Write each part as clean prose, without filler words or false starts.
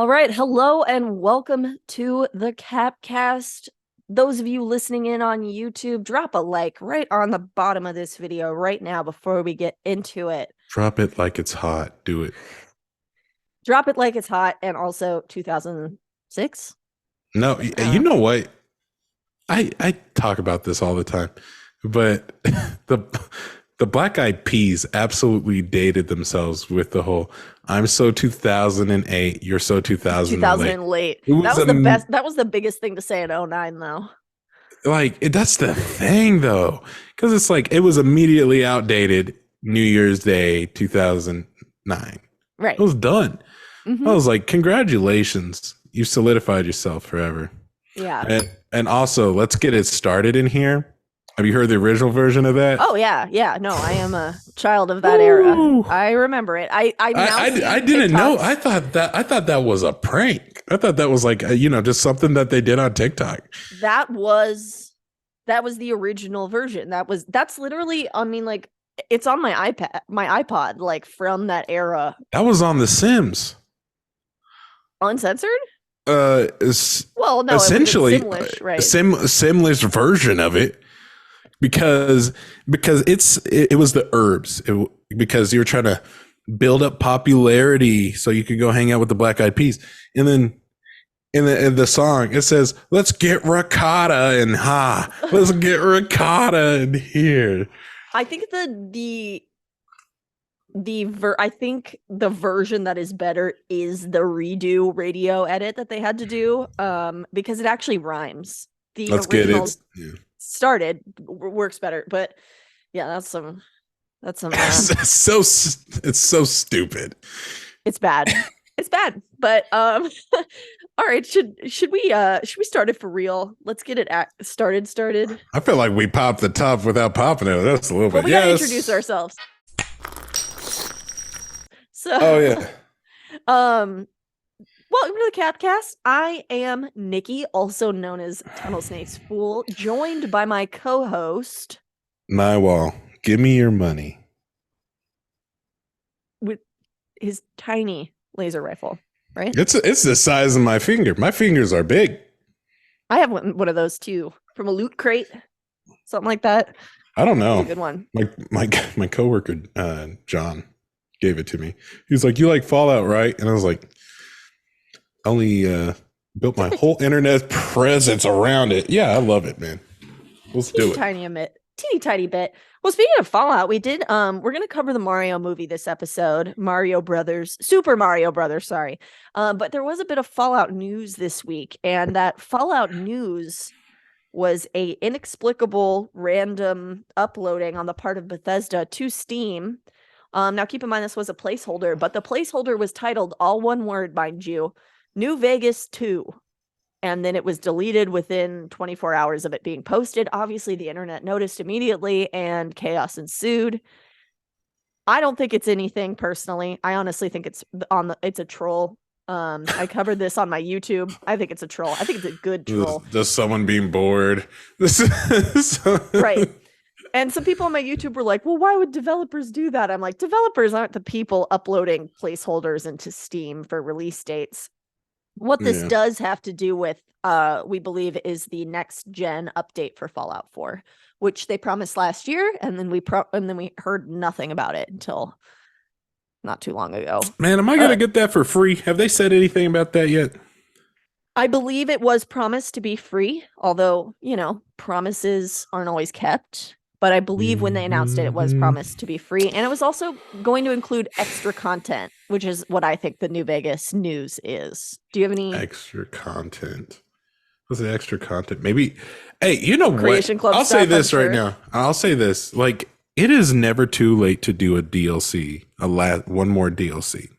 All right. Hello and welcome to the Capcast. Those of you listening in on YouTube, drop a like right on the bottom of this video right now before we get into it. Drop it like it's hot. Do it. Drop it like it's hot, and also 2006. No, you know what? I talk about this all the time, but the the Black Eyed Peas absolutely dated themselves with the whole "I'm so 2008, you're so 2000 late." late. It That was was the best. That was the biggest thing to say in 09, though. that's the thing though, because it's like it was immediately outdated. New Year's Day 2009. Right. It was done. Mm-hmm. I was like, congratulations, you solidified yourself forever. Yeah. And also, let's get it started in here. Have you heard the original version of that? Oh yeah. No, I am a child of that era. I remember it. I didn't know. I thought that was a prank. I thought that was like just something that they did on TikTok. That was the original version. That's literally, I mean, like, it's on my iPod, like, from that era. That was on The Sims. Uncensored? Well, no, essentially, Simlish, right? Simlish version of it, because it was the herbs. Because you were trying to build up popularity so you could go hang out with the Black Eyed Peas, and then in the song it says, "Let's get ricotta and let's get ricotta in here." I think I think the version that is better is the redo radio edit that they had to do, because it actually rhymes. The Let's original get it. started works better, but yeah, that's some it's so stupid. It's bad. It's bad. But all right, should we start it for real? Let's get it started. I feel like we popped the top without popping it. That's a little bit. We gotta introduce ourselves. So welcome to the Capcast. I am Nikki, also known as Tunnel Snake's Fool, joined by my co-host Nywall. Give me your money. With his tiny laser rifle, right? It's the size of my finger. My fingers are big. I have one of those too, from a loot crate, something like that. I don't know. A good one. My coworker John gave it to me. He was like, "You like Fallout, right?" And I was like, "Only built my whole internet presence around it." Yeah, I love it, man. Let's do it. Teeny tiny bit. Well, speaking of Fallout, we're gonna cover the Mario movie this episode, Super Mario Brothers, sorry. But there was a bit of Fallout news this week, and that Fallout news was a inexplicable random uploading on the part of Bethesda to Steam. Now keep in mind this was a placeholder, but the placeholder was titled, all one word, mind you, New Vegas 2. And then it was deleted within 24 hours of it being posted. Obviously, the internet noticed immediately and chaos ensued. I don't think it's anything personally. I honestly think it's a troll. I covered this on my YouTube. I think it's a troll. I think it's a good troll. Just someone being bored. Right. And some people on my YouTube were like, well, why would developers do that? I'm like, developers aren't the people uploading placeholders into Steam for release dates. What this does have to do with, we believe, is the next gen update for Fallout 4, which they promised last year, and then we heard nothing about it until not too long ago. Man, am I gonna get that for free? Have they said anything about that yet? I believe it was promised to be free, although, promises aren't always kept. But I believe when they announced it, it was promised to be free. And it was also going to include extra content, which is what I think the New Vegas news is. Do you have any extra content? What's the extra content? Maybe, hey, you know Creation what? Club I'll stuff, say this I'm right sure. now. I'll say this. Like, it is never too late to do a DLC, one more DLC.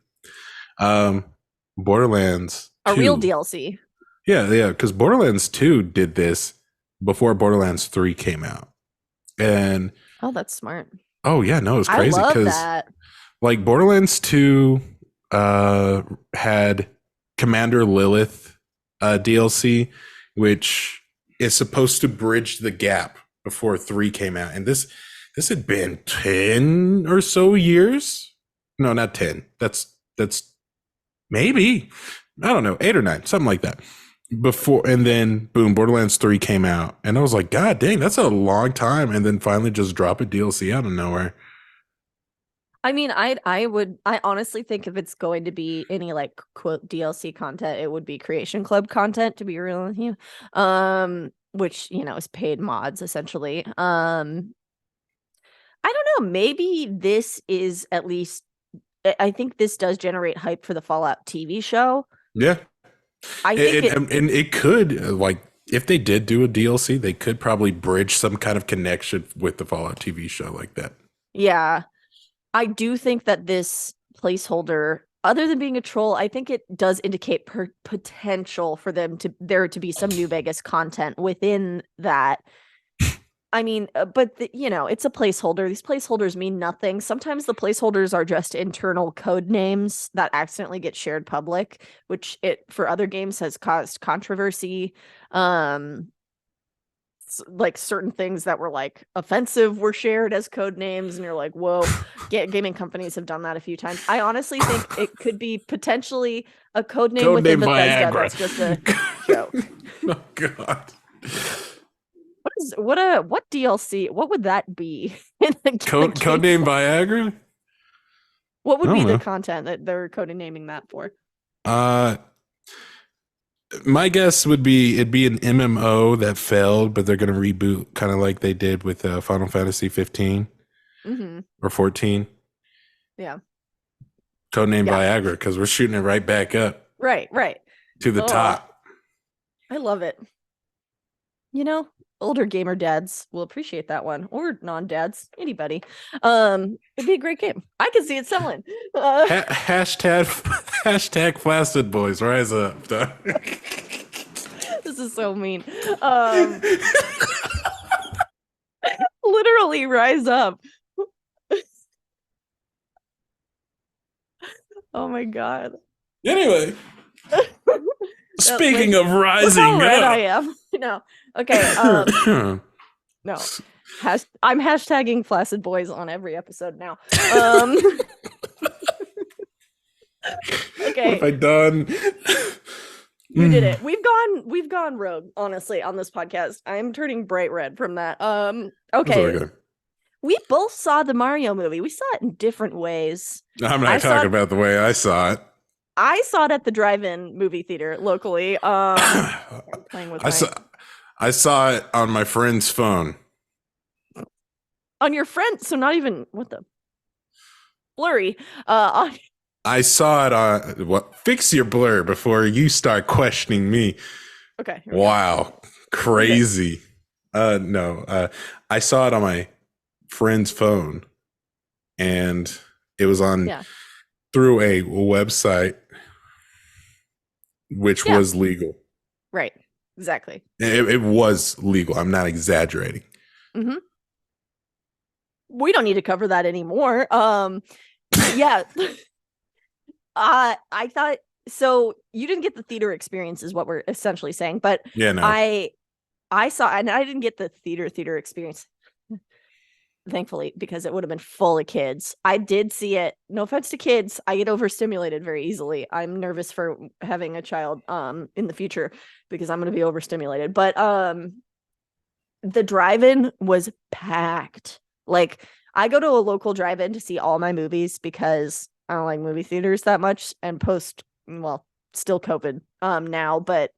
Borderlands 2. A real DLC. Yeah, because Borderlands 2 did this before Borderlands 3 came out. And oh, that's smart. Oh yeah, no, it's crazy because like Borderlands 2 had Commander Lilith DLC, which is supposed to bridge the gap before 3 came out. And this had been 10 or so years. No, not 10. That's maybe I don't know, 8 or 9, something like that. Before and then boom, Borderlands 3 came out, and I was like, God dang, that's a long time. And then finally, just drop a DLC out of nowhere. I mean, I honestly think if it's going to be any like quote DLC content, it would be Creation Club content, to be real with you. Which, is paid mods essentially. I don't know, maybe this is at least I think this does generate hype for the Fallout TV show. Yeah, I think it and it could like if they did do a DLC, they could probably bridge some kind of connection with the Fallout TV show like that. yeah. I do think that this placeholder, other than being a troll, I think it does indicate potential for there to be some New Vegas content within that. I mean, but it's a placeholder. These placeholders mean nothing. Sometimes the placeholders are just internal code names that accidentally get shared public, which it for other games has caused controversy. Like certain things that were like offensive were shared as code names, and you're like, whoa. Gaming companies have done that a few times. I honestly think it could be potentially a code name Code within name Bethesda Viagra. that's just a joke. Oh God. What DLC? What would that be in the Code name Viagra? What would I be don't the know. content that they're code naming that for? Uh my guess would be it'd be an MMO that failed, but they're gonna reboot kind of like they did with Final Fantasy 15 Mm-hmm. or 14. Yeah. Codename Yeah. Viagra, because we're shooting it right back up Right. to the top. I love it. Older gamer dads will appreciate that one, or non-dads, anybody. It'd be a great game. I can see it selling. Hashtag Flaccid Boys, rise up. This is so mean. Literally rise up. Oh my God. Anyway, speaking of rising look how red up, I am. Okay. No. I'm hashtagging Flaccid Boys on every episode now. Okay. what have I done? We did it. We've gone rogue, honestly, on this podcast. I'm turning bright red from that. Okay. We both saw the Mario movie. We saw it in different ways. I'm not talking about the way I saw it. I saw it at the drive-in movie theater locally. Playing with I saw it on my friend's phone. On your friend, so not even what the blurry. I saw it on what? Fix your blur before you start questioning me. Okay. Wow, crazy. Okay. No. I saw it on my friend's phone, and it was on through a website, which was legal. Right. Exactly. It was legal. I'm not exaggerating. Mm-hmm. We don't need to cover that anymore. Yeah. I thought so. You didn't get the theater experience, is what we're essentially saying. But yeah, no. I saw, and I didn't get the theater experience, thankfully, because it would have been full of kids. I did see it. No offense to kids, I get overstimulated very easily. I'm nervous for having a child in the future because I'm going to be overstimulated. But the drive-in was packed. Like, I go to a local drive-in to see all my movies because I don't like movie theaters that much, and still COVID now, but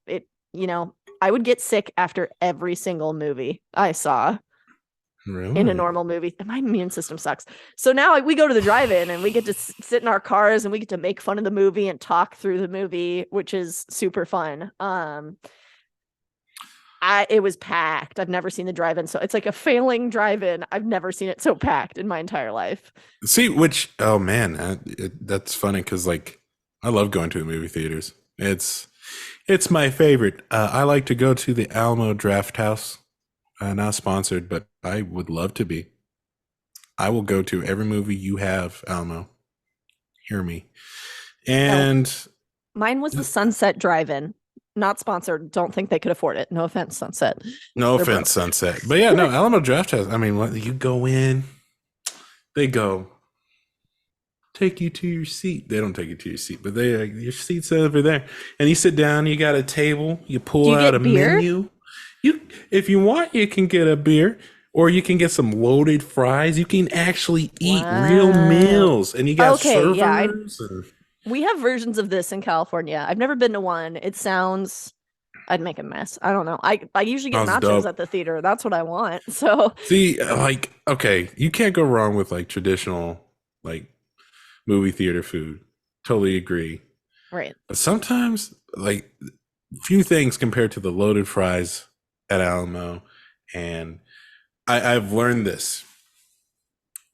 I would get sick after every single movie I saw. Really? In a normal movie. My immune system sucks. So now we go to the drive-in and we get to sit in our cars and we get to make fun of the movie and talk through the movie, which is super fun. It was packed. I've never seen the drive-in, so it's like a failing drive-in. I've never seen it so packed in my entire life. See, oh man, that's funny because like I love going to the movie theaters. It's my favorite. I like to go to the Alamo Draft House. Not sponsored, but I would love to be. I will go to every movie you have, Alamo. Hear me. And mine was the Sunset Drive-In. Not sponsored. Don't think they could afford it. No offense, Sunset. No offense, Sunset. But yeah, no, Alamo Draft House. I mean, you go in, they go, take you to your seat. They don't take you to your seat, but they your seat's over there. And you sit down, you got a table, you Do pull you out a get beer? menu. You if you want, you can get a beer or you can get some loaded fries. You can actually eat real Wow. meals and you got Okay, yeah, servers and we have versions of this in California. I've never been to one. It sounds I'd make a mess. I don't know. I usually get sounds nachos dope. at the theater. That's what I want. So, See, like, okay, you can't go wrong with like traditional like movie theater food. Totally agree. right. But sometimes, like, few things compared to the loaded fries at Alamo, and I've learned this: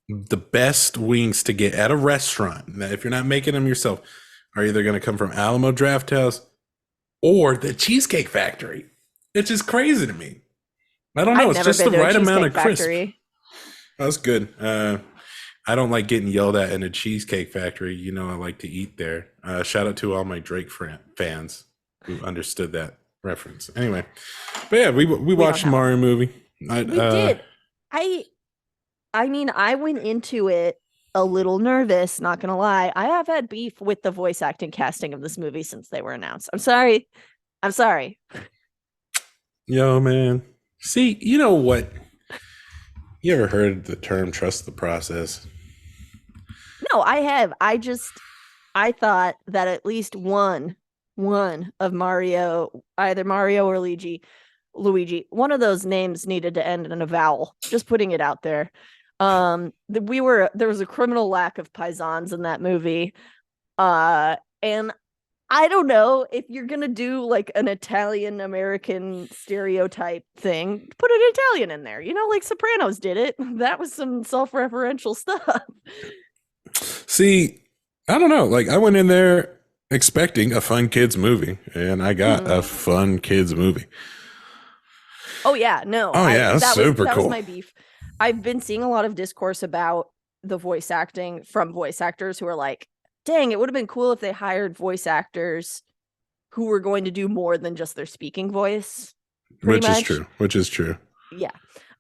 the best wings to get at a restaurant, now, if you're not making them yourself, are either going to come from Alamo Draft House or the Cheesecake Factory. It's just crazy to me. I don't know. I've It's never just been the to a right amount cheesecake of crisp. factory. That's good. I don't like getting yelled at in a Cheesecake Factory. You know, I like to eat there. Shout out to all my Drake fans who understood that reference. Anyway, but yeah, we We don't watched the have them. Mario movie. I, We did. I I mean, I went into it a little nervous, not gonna lie. I have had beef with the voice acting casting of this movie since they were announced. I'm sorry. I'm sorry. yo, man. See, you know what? You ever heard the term "trust the process"? No, I have. I thought that at least one of Mario, either Mario or Luigi, one of those names needed to end in a vowel. Just putting it out there. There was a criminal lack of paisans in that movie. And I don't know if you're gonna do like an Italian American stereotype thing, put an Italian in there. You know, like Sopranos did it. That was some self-referential stuff. See, I don't know. Like, I went in there expecting a fun kids movie, and I got a Mm. fun kids movie. Oh yeah, no, Oh I yeah, that's super that was cool. my beef. I've been seeing a lot of discourse about the voice acting from voice actors who are like, "Dang, it would have been cool if they hired voice actors who were going to do more than just their speaking voice." Pretty Which is much, true. Which is true. yeah.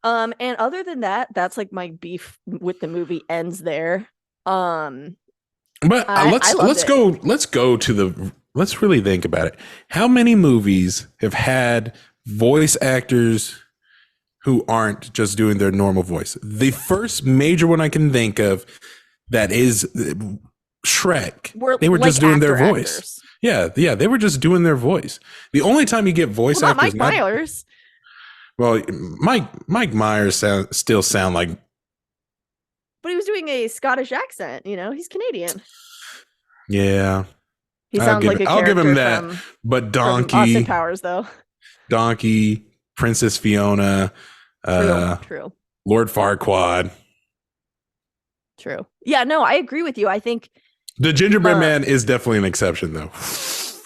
And other than that, that's like my beef with the movie ends there. Um, But I loved it. let's really think about it. How many movies have had voice actors who aren't just doing their normal voice? The first major one I can think of that is Shrek. We're They were just like doing their voice. actors. Yeah, they were just doing their voice. The only time you get voice Well, not actors Mike not Myers, well, Mike Myers still sound like but he was doing a Scottish accent. You know, he's Canadian. yeah. He sounds like a I'll give him character that. But from Austin Powers, though. Donkey, Princess Fiona, True, uh, true, Lord Farquaad. true. Yeah, no, I agree with you. I think, The Gingerbread uh, Man is definitely an exception, though.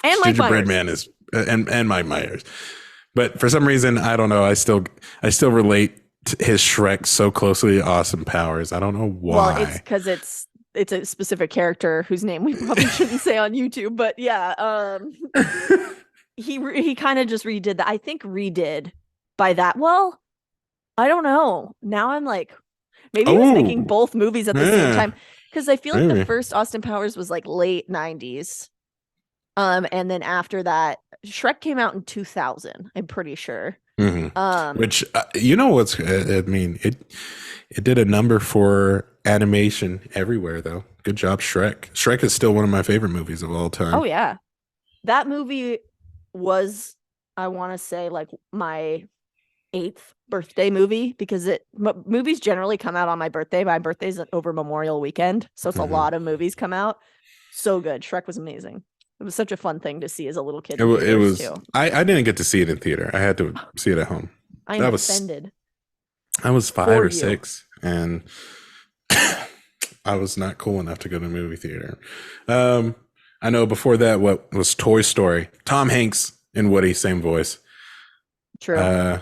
and Mike Gingerbread Myers. Man is and Mike Myers, but for some reason I don't know. I still relate to his Shrek so closely to Austin Powers. I don't know Well, it's why. because it's a specific character whose name we probably shouldn't say on YouTube, but yeah, he kind of just redid that. I think redid by that. Well, I don't know. Now I'm like, maybe he was making Oh, both movies at the same yeah, time because I feel like the maybe. first Austin Powers was like late 90s. And then after that, Shrek came out in 2000, I'm pretty sure. hmm Um, Which you know what's I mean it did a number for animation everywhere though. Good job, Shrek. Shrek is still one of my favorite movies of all oh time. yeah. That movie was, I want to say, like my eighth birthday movie because movies generally come out on my birthday. My birthday's over Memorial weekend, so it's a hmm lot of movies come out. So good. Shrek was amazing. It was such a fun thing to see as a little kid It, in it theaters was. too. I didn't get to see it in theater. I had to see it at home. I am That was offended I was five for or you. six, and I was not cool enough to go to the movie theater. I know before that, what was Toy Story? Tom Hanks and Woody, same voice. True. Uh,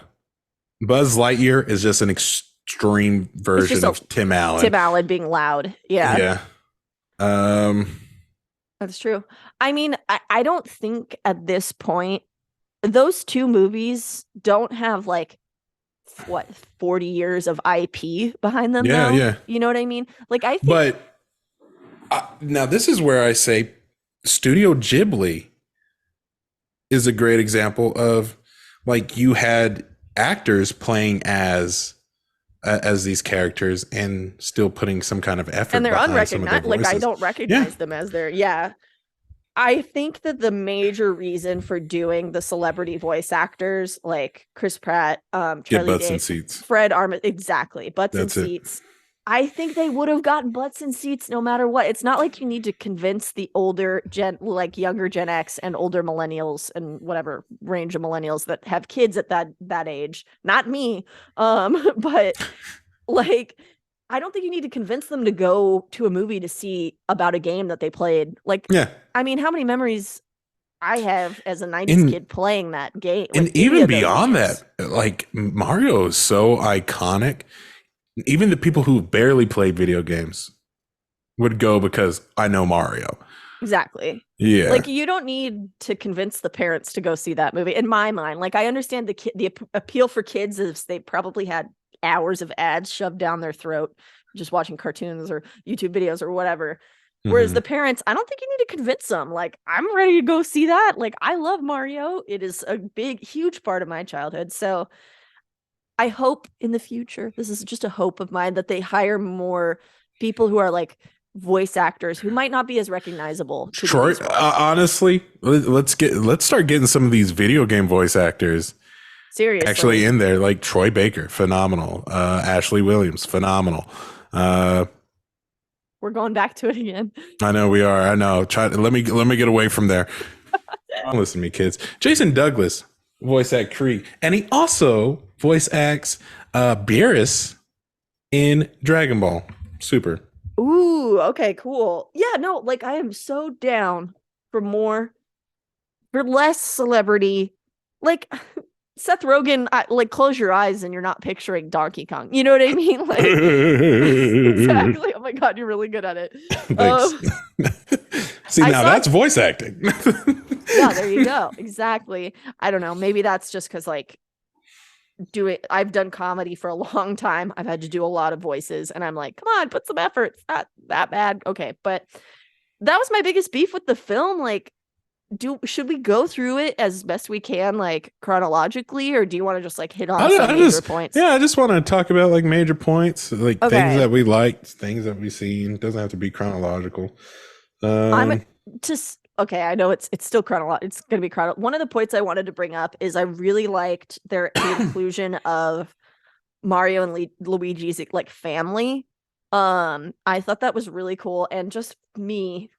Buzz Lightyear is just an extreme It's just version a of Tim Allen. Tim Allen being loud. Yeah, Yeah. Um, that's true. I mean, I don't think at this point those two movies don't have like what 40 years of IP behind them yeah, though. yeah. You know what I mean? Like I think But Now this is where I say Studio Ghibli is a great example of like you had actors playing as these characters and still putting some kind of And effort they're behind some of their unrecognized. Like I voices. don't Yeah, recognize them as their yeah. I think that the major reason for doing the celebrity voice actors like Chris Pratt, get Charlie butts in Day, seats. Fred Armisen, exactly, butts and That's it. seats. I think they would have gotten butts and seats no matter what. It's not like you need to convince the older gen, like younger Gen X and older millennials and whatever range of millennials that have kids at that age. Not me, but like I don't think you need to convince them to go to a movie to see about a game that they played. Like, Yeah, I mean, how many memories I have as a 90s and kid playing that game, and like any even of those beyond games. that, like Mario is so iconic. Even the people who barely played video games would go because I know Mario. Exactly. Yeah. Like you don't need to convince the parents to go see that movie. In my mind, like I understand the appeal for kids is they probably had hours of ads shoved down their throat just watching cartoons or YouTube videos or whatever. Whereas the Hmm. parents, I don't think you need to convince them. Like I'm ready to go see that. Like I love Mario. It is a big, huge part of my childhood. So I hope in the future, this is just a hope of mine, that they hire more people who are like voice actors who might not be as recognizable to do Troy, these roles. honestly, let's start getting some of these video game voice actors actually Seriously, in there, like Troy Baker, phenomenal. Ashley Williams, phenomenal. Uh, we're going back to it again. I know we are. I know. Let me get away from there. Listen to me, kids. Jason Douglas voice act Krieg, and he also voice acts Beerus in Dragon Ball Super. Ooh, okay, cool. Yeah, no, like I am so down for more, for less celebrity. Like Seth Rogen, like close your eyes and you're not picturing Donkey Kong. You know what I mean? Like exactly. Oh my god, you're really good at it. Thanks. Um, See, I now saw that's voice acting. yeah, there you go. Exactly. I don't know. Maybe that's just because like I've done comedy for a long time. I've had to do a lot of voices, and I'm like, come on, put some effort. It's not that bad. Okay. But that was my biggest beef with the film. Like, should we go through it as best we can, like chronologically, or do you want to just like hit on some I major just, points? yeah, I just want to talk about like major points, like things Okay. that we liked, things that we seen. It doesn't have to be chronological. I'm Um, just okay. I know it's still chronological. It's gonna be chronological. One of the points I wanted to bring up is I really liked the inclusion of Mario and Luigi's like family. I thought that was really cool, and just me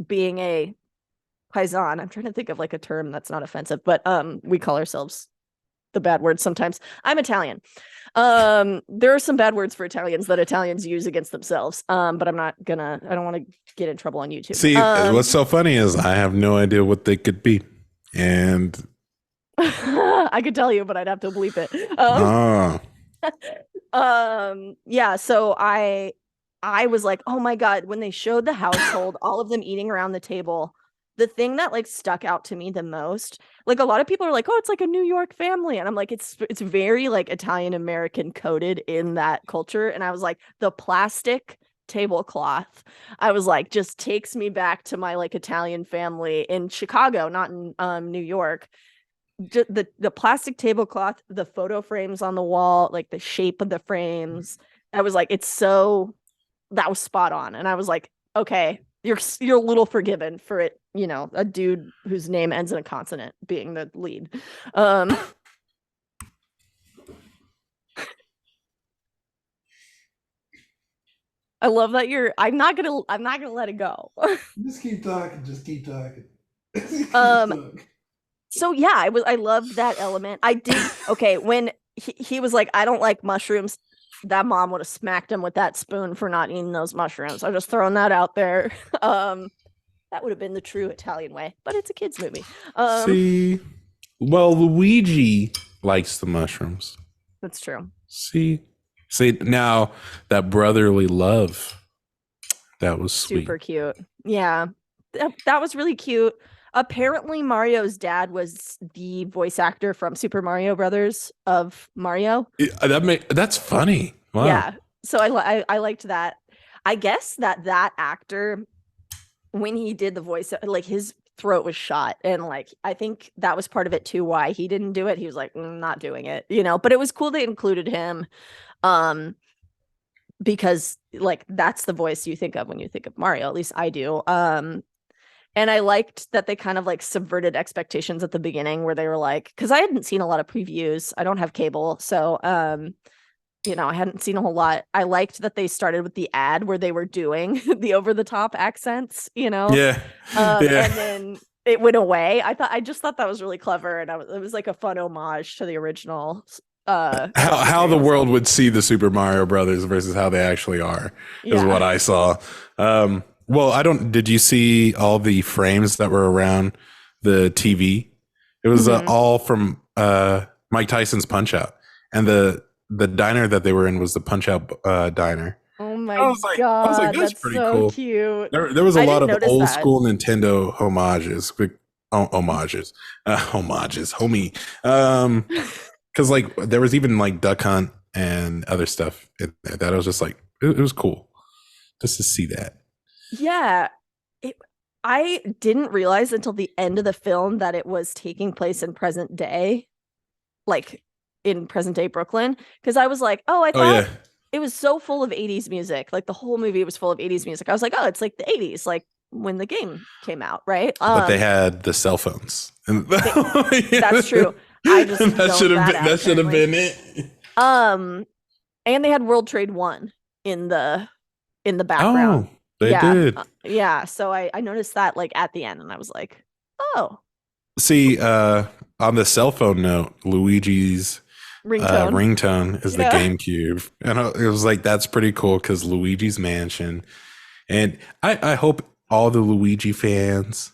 being a paisan. I'm trying to think of like a term that's not offensive, but we call ourselves the bad words sometimes. I'm Italian. There are some bad words for Italians that Italians use against themselves. But I don't want to get in trouble on YouTube. See, what's so funny is I have no idea what they could be, and I could tell you, but I'd have to bleep it. ah, Yeah, so I was like, oh my god, when they showed the household, all of them eating around the table, the thing that like stuck out to me the most, like a lot of people are like, oh, it's like a New York family, and I'm like, it's very like Italian American coded in that culture, and I was like, the plastic tablecloth, I was like, just takes me back to my like Italian family in Chicago, not in New York. The plastic tablecloth, the photo frames on the wall, like the shape of the frames. I was like, it's so that was spot on. And I was like, okay, you're a little forgiven for it, a dude whose name ends in a consonant being the lead. Um I love that I'm not gonna let it go. just keep talking. Just keep talking. Keep um talking. so yeah, I loved that element. I did okay when he was like, I don't like mushrooms. That mom would have smacked him with that spoon for not eating those mushrooms. I'm just throwing that out there. That would have been the true Italian way, but it's a kids movie. Um, See, well, Luigi likes the mushrooms. that's true. See, see now that brotherly love that was sweet. Super cute. Yeah, that was really cute. Apparently, Mario's dad was the voice actor from Super Mario Brothers of Mario. That's funny. Wow. Yeah, so I liked that. I guess that actor, when he did the voice, like his throat was shot, and like I think that was part of it too, why he didn't do it. He was like, not doing it, but it was cool they included him, um because like that's the voice you think of when you think of Mario, at least I do. And I liked that they kind of like subverted expectations at the beginning, where they were like, because I hadn't seen a lot of previews, I don't have cable, so I hadn't seen a whole lot. I liked that they started with the ad where they were doing the over the top accents, Yeah, and yeah. then it went away. I just thought that was really clever, and it was like a fun homage to the original How the materials. world would see the Super Mario Brothers versus how they actually are is what Yeah. I saw. Well, I don't. Did you see all the frames that were around the TV? It was Hmm. all from Mike Tyson's Punch Out, and the diner that they were in was the Punch Out diner. Oh my I was like, God, that's that's pretty so cool. cute. There was a I lot didn't of notice old that. school Nintendo homages, homie. Because like there was even like Duck Hunt and other stuff in there that I was just like, it was cool just to see that. Yeah. It, I didn't realize until the end of the film that it was taking place in present day, like in present day Brooklyn. Because I was like, oh, I Oh thought yeah, it was so full of 80s music. Like the whole movie was full of 80s music. I was like, oh, it's like the 80s, like when the game came out, right? but they had the cell phones, and They, that's true. I just that should zoned have that been out apparently. been it. Um, and they had World Trade One in the background. Oh, they Yeah, did. yeah. So I noticed that like at the end, and I was like, oh, See, on the cell phone note, Luigi's ringtone. ringtone is the Yeah. GameCube, and it was like that's pretty cool because Luigi's Mansion, and I hope all the Luigi fans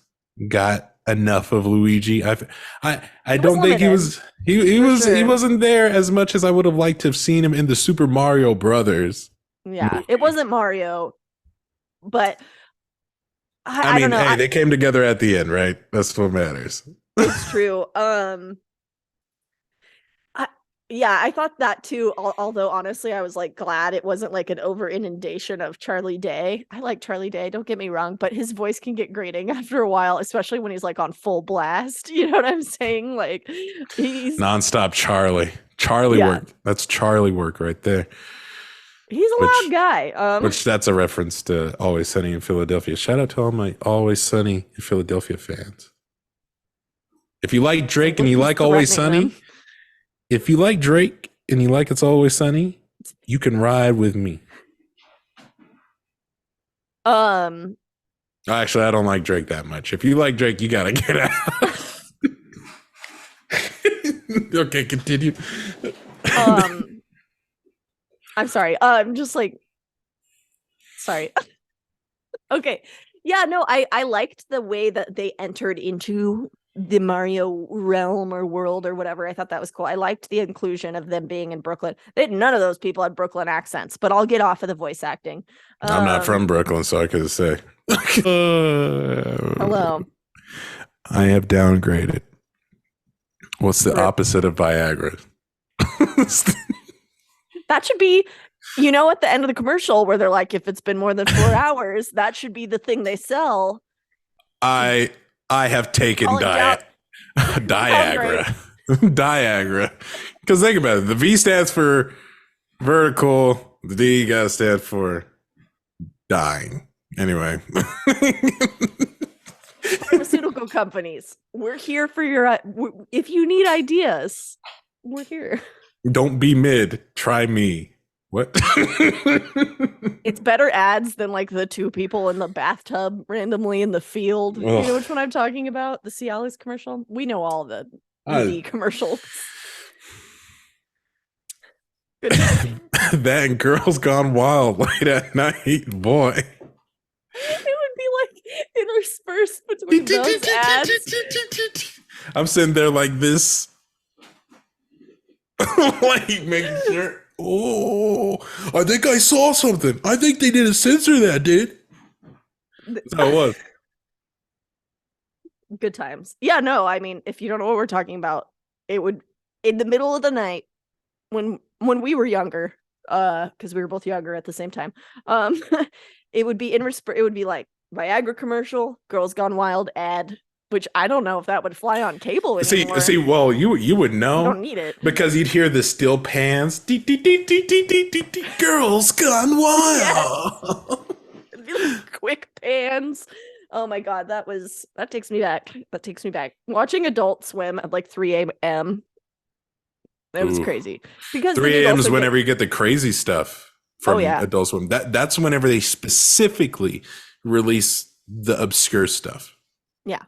got enough of Luigi. I It was don't think he limited was he for was he sure. wasn't there as much as I would have liked to have seen him in the Super Mario Brothers Yeah, it movie. wasn't Mario, but I I don't mean, know. hey, they came together at the end, right? That's what matters. It's true. I, yeah, I thought that too. Although honestly, I was like glad it wasn't like an over inundation of Charlie Day. I like Charlie Day, don't get me wrong, but his voice can get grating after a while, especially when he's like on full blast. You know what I'm saying? Like he's Nonstop Charlie. Charlie yeah, work. That's Charlie work right there. he's a loud Which guy. that's a reference to Always Sunny in Philadelphia. Shout out to all my Always Sunny in Philadelphia fans. If you like Sounds Drake and like you he's like Always threatening them. Sunny, if you like Drake and you like It's Always Sunny, you can ride with me. Um, Actually, I don't like Drake that much. If you like Drake, you gotta get out. Okay, continue. um, I'm sorry. I'm just like sorry. Okay. Yeah, no, I liked the way that they entered into the Mario realm or world or whatever. I thought that was cool. I liked the inclusion of them being in Brooklyn. None of those people had Brooklyn accents, but I'll get off of the voice acting. I'm not Um, from Brooklyn, so I could say. Hello. I have downgraded. What's the Rip. opposite of Viagra? That should be, at the end of the commercial where they're like, if it's been more than 4 hours, that should be the thing they sell to I I have taken call it down. Down right. Diagra. Diagra. Because think about it. The V stands for vertical. The D gotta stand for dying. Anyway. Pharmaceutical companies, we're here for your, if you need ideas, we're here. Don't be mid. Try me. What? It's better ads than like the two people in the bathtub randomly in the field. You know which one I'm talking about? The Cialis commercial. We know all the ED commercials. Good. That and Girls Gone Wild late at night, boy. It would be like interspersed between those ads. I'm sitting there like this, like making sure. Oh, I think I saw something. I think they didn't censor that, dude. That's how it was. Good times. Yeah, no, I mean, if you don't know what we're talking about, it would in the middle of the night when we were younger. because we were both younger at the same time. Um, it would be it would be like Viagra commercial, Girls Gone Wild ad, which I don't know if that would fly on cable anymore. Well, you would You know don't need it. because you'd hear the steel pans. Girls gone Yes. wild. It'd be like quick pans. Oh my god, that takes me back. That takes me back. Watching Adult Swim at like 3 a.m. It was Ooh. crazy because 3 a.m. is whenever you get the crazy stuff from yeah. Adult Swim. That's whenever they specifically release the obscure stuff. Yeah.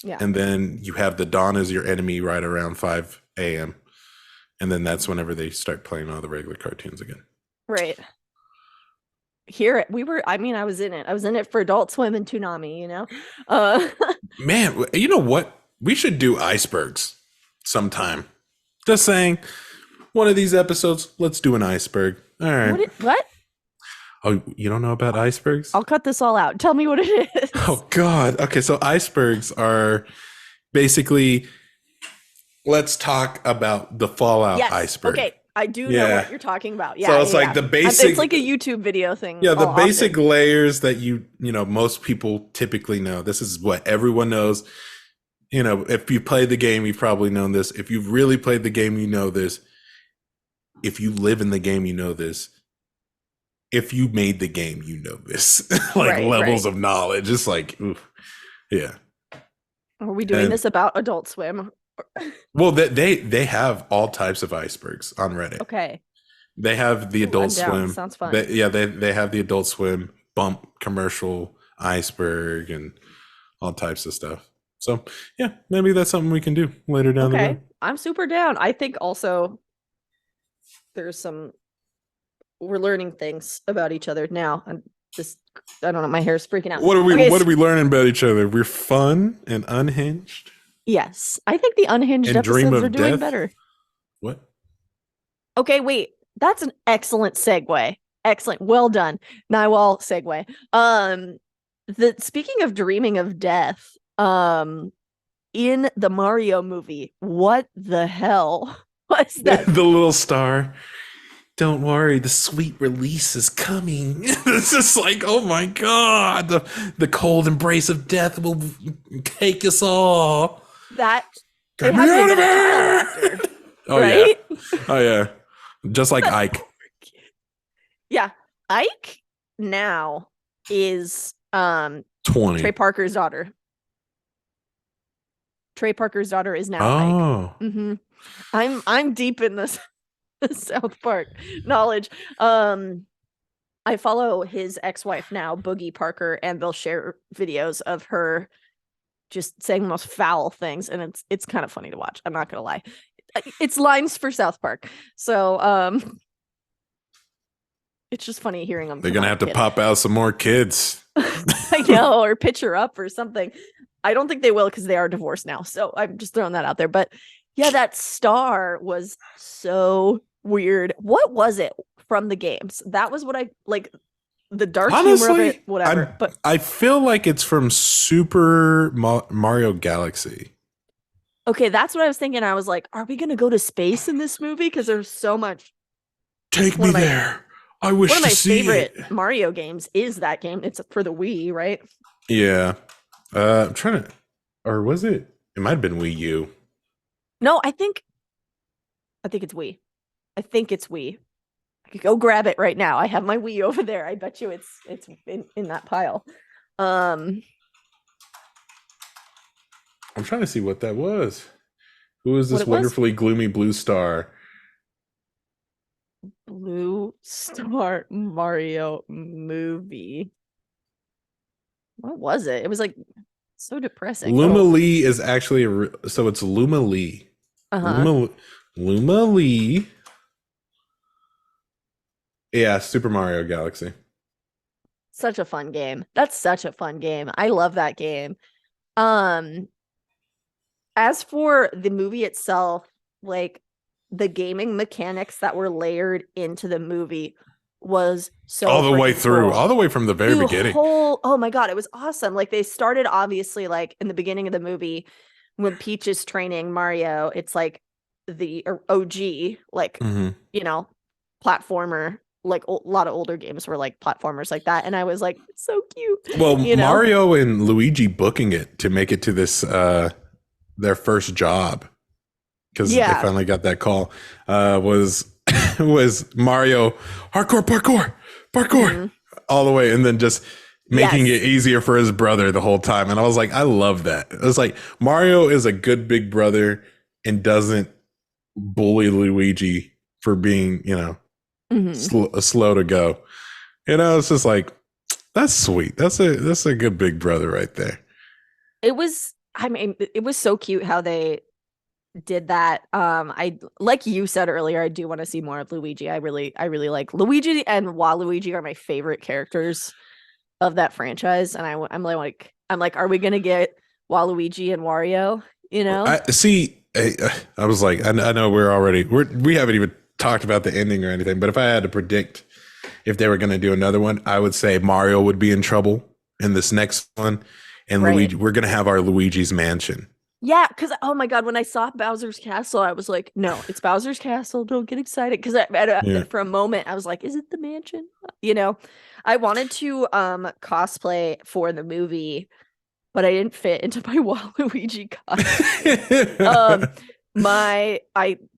Yeah. And then you have the Dawn is your enemy right around 5 a.m. And then that's whenever they start playing all the regular cartoons again. Right. Here I was in it. I was in it for Adult Swim and Toonami, you know. Man, you know what? We should do icebergs sometime. Just saying. One of these episodes, let's do an iceberg. All right. What? Oh, you don't know about icebergs? I'll cut this all out. Tell me what it is. Oh God. Okay, so icebergs are basically, let's talk about the Fallout iceberg. Okay. I do know what you're talking about. Yeah. So it's like the basic. It's like a YouTube video thing. Yeah, the basic layers that most people typically know. This is what everyone knows. You know, if you played the game, you've probably known this. If you've really played the game, you know this. If you live in the game, you know this. If you made the game, you know this. Levels of knowledge. It's like, oof. Yeah. Are we doing this about Adult Swim? Well, they have all types of icebergs on Reddit. Okay. They have the Adult Swim. Sounds fun. They have the Adult Swim bump commercial iceberg and all types of stuff. So yeah, maybe that's something we can do later down the road. I'm super down. I think also we're learning things about each other now. I'm just, I don't know, my hair's freaking out. What are we learning about each other? We're fun and unhinged. Yes. I think the unhinged episodes are doing better. What? Okay, wait. That's an excellent segue. Excellent. Well done. Naiwal segue. Speaking of dreaming of death, in the Mario movie, what the hell was that? The little star. Don't worry, the sweet release is coming. It's just like, oh my God, the cold embrace of death will take us all. That get me out of here! Oh right? Yeah, oh yeah, just like Ike. Yeah, Ike now is 20. Trey Parker's daughter. Trey Parker's daughter is now Ike. Mm-hmm. I'm deep in this South Park knowledge. I follow his ex-wife now, Boogie Parker, and they'll share videos of her just saying the most foul things, and it's kind of funny to watch. I'm not gonna lie. It's lines for South Park. So it's just funny hearing them. They're gonna have to pop out some more kids. I know, or pitch her up or something. I don't think they will because they are divorced now. So I'm just throwing that out there. But yeah, that star was so weird. What was it from the games? That was what I like. The dark humor of it, whatever. But I feel like it's from Super Mario Galaxy. Okay, that's what I was thinking. I was like, are we going to go to space in this movie? Because there's so much. Take me there. I wish to see it. One of my favorite Mario games is that game. It's for the Wii, right? Yeah. I'm trying to, or was it? It might have been Wii U. No, I think it's Wii. I think it's Wii. I could go grab it right now. I have my Wii over there. I bet you it's in that pile. I'm trying to see what that was. Who is this wonderfully gloomy blue star? Blue Star Mario movie. What was it? It was like so depressing. Luma Lee is actually so it's Luma Lee. Luma Lee. Yeah, Super Mario Galaxy. Such a fun game. That's such a fun game. I love that game. As for the movie itself, like the gaming mechanics that were layered into the movie was so all the way through, all the way from the very beginning. Oh my God, it was awesome. Like they started obviously like in the beginning of the movie when Peach is training Mario, it's like the OG, like, you know, platformer. Like a lot of older games were like platformers like that, and I was like, it's so cute, Well, you know? Mario and Luigi booking it to make it to this their first job because they Yeah. finally got that call was was Mario parkour Hmm. all the way, and then just making it Yes. easier for his brother the whole time. And I was like, I love that. It was like Mario is a good big brother and doesn't bully Luigi for being, Hmm. slow to go. It's just like that's sweet. That's a good big brother right there. It was, I mean, it was so cute how they did that. I like you said earlier, I do want to see more of Luigi. I really like Luigi, and Waluigi are my favorite characters of that franchise. And I'm like, are we gonna get Waluigi and Wario? You know? I see. I was like, I know we haven't even talked about the ending or anything, but if I had to predict if they were going to do another one, I would say Mario would be in trouble in this next one, and Right. Luigi. We're going to have our Luigi's Mansion. Yeah, because oh my god, when I saw Bowser's Castle, I was like, no, it's Bowser's Castle. Don't get excited. Because Yeah. for a moment, I was like, is it the mansion? You know, I wanted to cosplay for the movie, but I didn't fit into my Waluigi costume. Um, I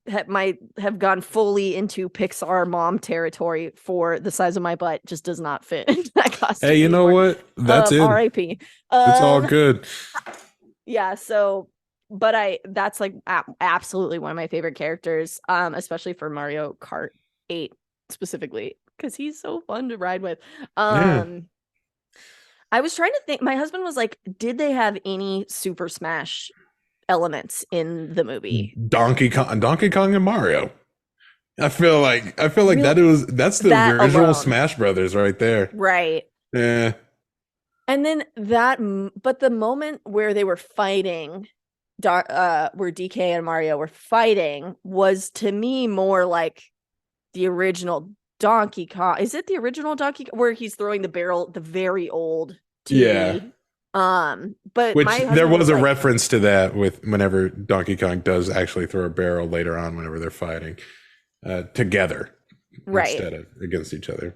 have gone fully into Pixar mom territory for the size of my butt just does not fit into that Hey, costume you know anymore. what? That's it. R.I.P. It's all Um, good. yeah, so but that's like absolutely one of my favorite characters, especially for Mario Kart 8 specifically because he's so fun to ride with. Yeah. Um, I was trying to think. My husband was like, "Did they have any Super Smash elements in the movie?" Donkey Kong and Mario. I feel like Real that's the that original alone, Smash Brothers right there. right? Yeah. And then but the moment where they were fighting, where DK and Mario were fighting, was to me more like the original Donkey Kong. Is it the original Donkey Kong where he's throwing the barrel, the very old Yeah. 2D? But Which my there husband was was a like, reference to that with whenever Donkey Kong does actually throw a barrel later on whenever they're fighting together right. instead of against each other.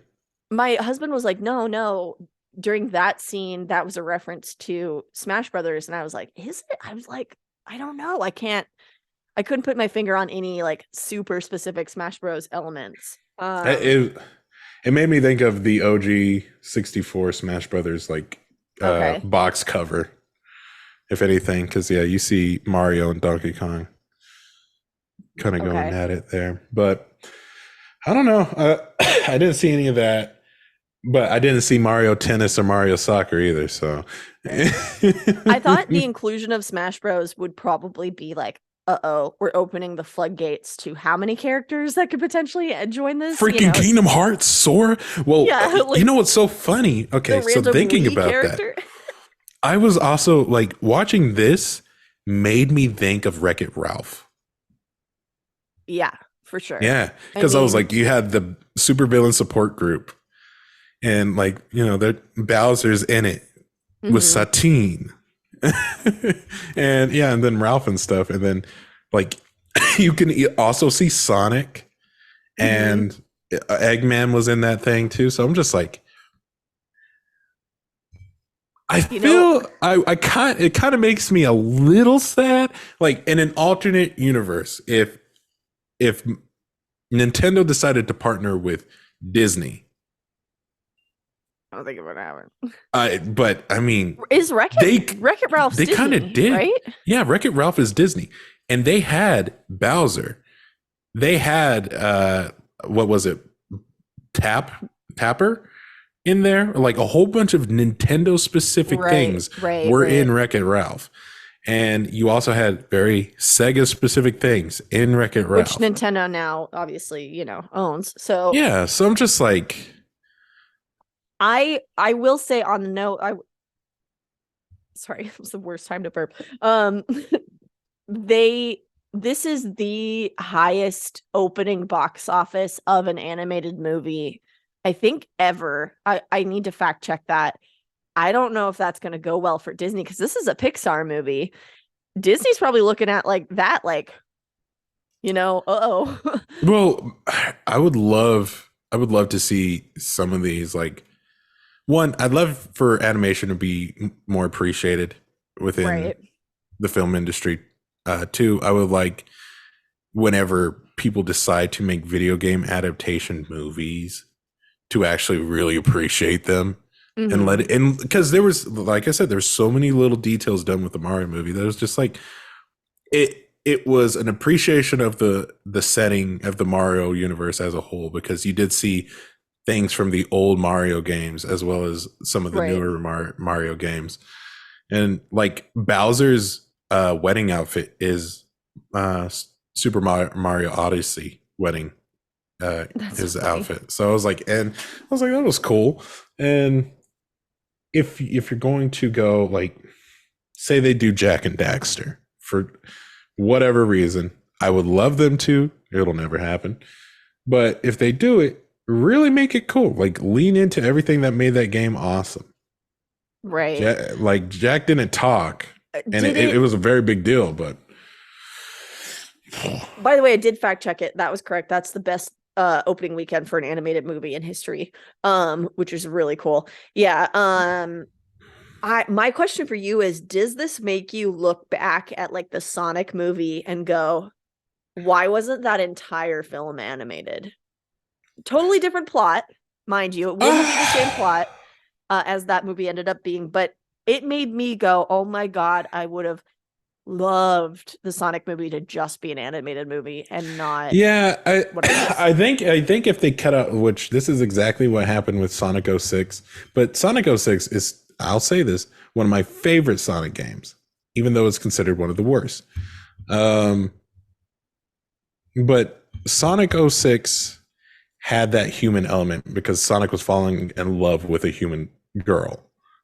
My husband was like, no, no. During that scene, that was a reference to Smash Brothers, and I was like, is it? I was like, I don't know. I couldn't put my finger on any like super specific Smash Bros elements. It, it made me think of the OG 64 Smash Brothers like Okay. box cover, if anything, because yeah, you see Mario and Donkey Kong kind of going Okay. at it there, but I don't know. I didn't see any of that, but I didn't see Mario Tennis or Mario Soccer either. So, Right. I thought the inclusion of Smash Bros would probably be like, uh-oh, we're opening the floodgates to how many characters that could potentially join this, freaking Kingdom Hearts, Sora. Well, Yeah, you like know what's so funny? the Okay, so random thinking Wii about that, character. I was also like watching this made me think of Wreck It Ralph. Yeah, for sure. Yeah, I because I was mean, like, you had the supervillain support group, and like the Bowser's in it with mhm. Satine, and yeah, and then Ralph and stuff, and then like you can also see Sonic Mhm. and Eggman was in that thing too. So I'm just like, I You know, feel it kind of makes me a little sad. Like in an alternate universe, if Nintendo decided to partner with Disney, I don't think it would happen. but I mean, Is they Wreck-It Ralph's they kind of Disney, did. right? Yeah, Wreck It Ralph is Disney, and they had Bowser. They had what was it? Tapper in there. Like a whole bunch of Nintendo specific Right, things right, were right. in Wreck It Ralph. And you also had very Sega specific things in Wreck It Which Ralph. Nintendo now obviously, owns. So Yeah, so I'm just like, I will say on the note, I sorry, it was the worst time to burp. They this is the highest opening box office of an animated movie, I think ever. I need to fact check that. I don't know if that's going to go well for Disney because this is a Pixar movie. Disney's probably looking at like that, like Uh-oh. Well, I would love to see some of these. Like, one, I'd love for animation to be more appreciated within Right. the film industry. Two, I would like whenever people decide to make video game adaptation movies to actually really appreciate them and let Hmm. it, and because there was, like I said, there's so many little details done with the Mario movie that was just like it was an appreciation of the setting of the Mario universe as a whole, because you did see things from the old Mario games as well as some of the Right. newer Mario games. And like Bowser's wedding outfit is uh Super Mario Odyssey wedding That's so his funny. outfit. So I was like, that was cool. And if you're going to go, like, say they do Jack and Daxter for whatever reason, I would love them to. It'll never happen. But if they do it, really make it cool. Like, lean into everything that made that game awesome. Right. Like, Jack didn't talk, and Did it it was a very big deal. But By the way, I did fact check it. That was correct. That's the best opening weekend for an animated movie in history. Which is really cool. Yeah. I my question for you is, does this make you look back at like the Sonic movie and go, why wasn't that entire film animated? Totally different plot, mind you. It wouldn't be the same plot as that movie ended up being, but it made me go, oh my God, I would have loved the Sonic movie to just be an animated movie and not yeah, what it is. I think if they cut out, which this is exactly what happened with Sonic 06, but Sonic 06 is, I'll say this, one of my favorite Sonic games, even though it's considered one of the worst. Um, but Sonic 06 had that human element because Sonic was falling in love with a human girl.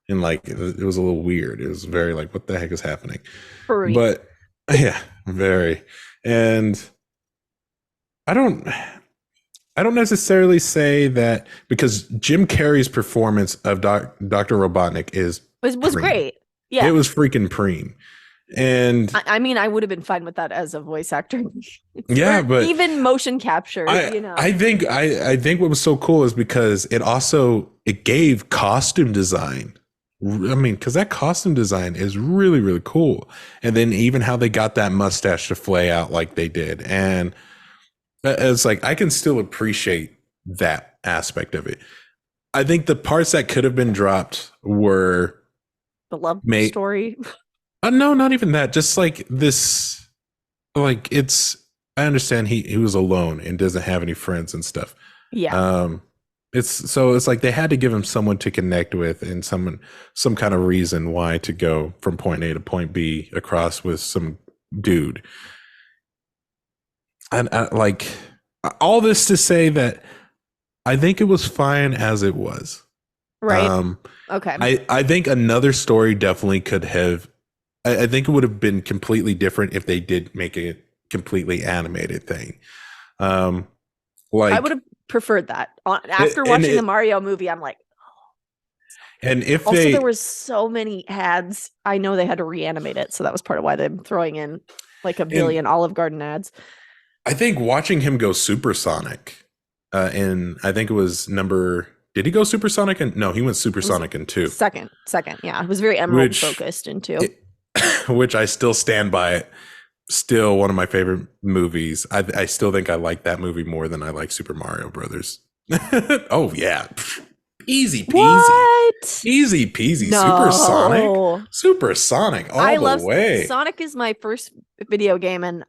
And like it was a little weird. It was very like, what the heck is happening? Furry. But yeah, very. And I don't I don't necessarily say that, because Jim Carrey's performance of Dr. Robotnik is Was preem. great. It Yeah. was freaking preem. And I mean, I would have been fine with that as a voice actor. yeah, Or but even motion capture, I think what was so cool is because it gave costume design. I mean, because that costume design is really, really cool. And then even how they got that mustache to flay out like they did. And it's like I can still appreciate that aspect of it. I think the parts that could have been dropped were the love made. story. No, not even that. Just like this, like it's. I understand he was alone and doesn't have any friends and stuff. Yeah. Um, it's like they had to give him someone to connect with and some kind of reason why to go from point A to point B across with some dude. And like all this to say that I think it was fine as it was. Right. Um, Okay. I think another story definitely could have. I think it would have been completely different if they did make a completely animated thing. Um, I would like have preferred that. After watching the Mario movie, I'm like, and if also there they, was so many ads. I know they had to reanimate it, so that was part of why they're throwing in like a and billion Olive Garden ads. I think watching him go supersonic, and I think it was number. Did he go supersonic? And no, he went It was supersonic in two, second. Yeah, it was very Emerald which focused into. it, which I still stand by it. Still one of my favorite movies. I still think I like that movie more than I like Super Mario Brothers. Oh yeah, easy peasy, What? easy peasy. No. Supersonic I all the love way. Sonic is my first video game and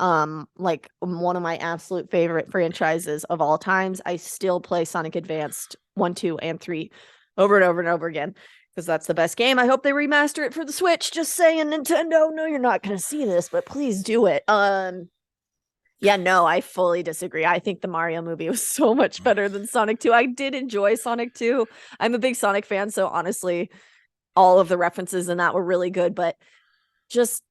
like one of my absolute favorite franchises of all times. I still play Sonic Advanced 1, 2, and 3 over and over and over again because that's the best game. I hope they remaster it for the Switch. Just saying, Nintendo, no, you're not gonna see this, but please do it. Yeah, no, I fully disagree. I think the Mario movie was so much better than Sonic 2. I did enjoy Sonic 2. I'm a big Sonic fan, so honestly, all of the references in that were really good, but just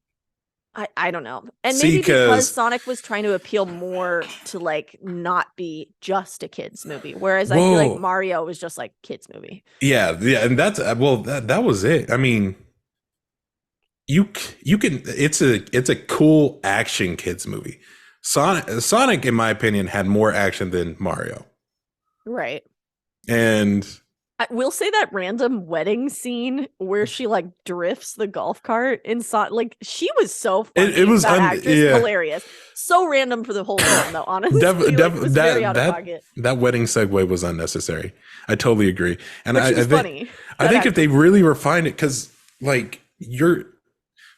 I don't know. And See, maybe because because Sonic was trying to appeal more to like not be just a kids movie, whereas I feel like whoa, Mario was just like kids movie. yeah, and that's well, that was it. I mean, you can. It's a cool action kids movie. Sonic, in my opinion, had more action than Mario. Right. And I will say that random wedding scene where she like drifts the golf cart inside, like she was so it funny. was That actress, yeah. hilarious. So random for the whole film, though. Honestly, like it Def, was very that out of that pocket, that wedding segue was unnecessary. I totally agree, and but she I was think funny. I That think if they actress. really refined it, because like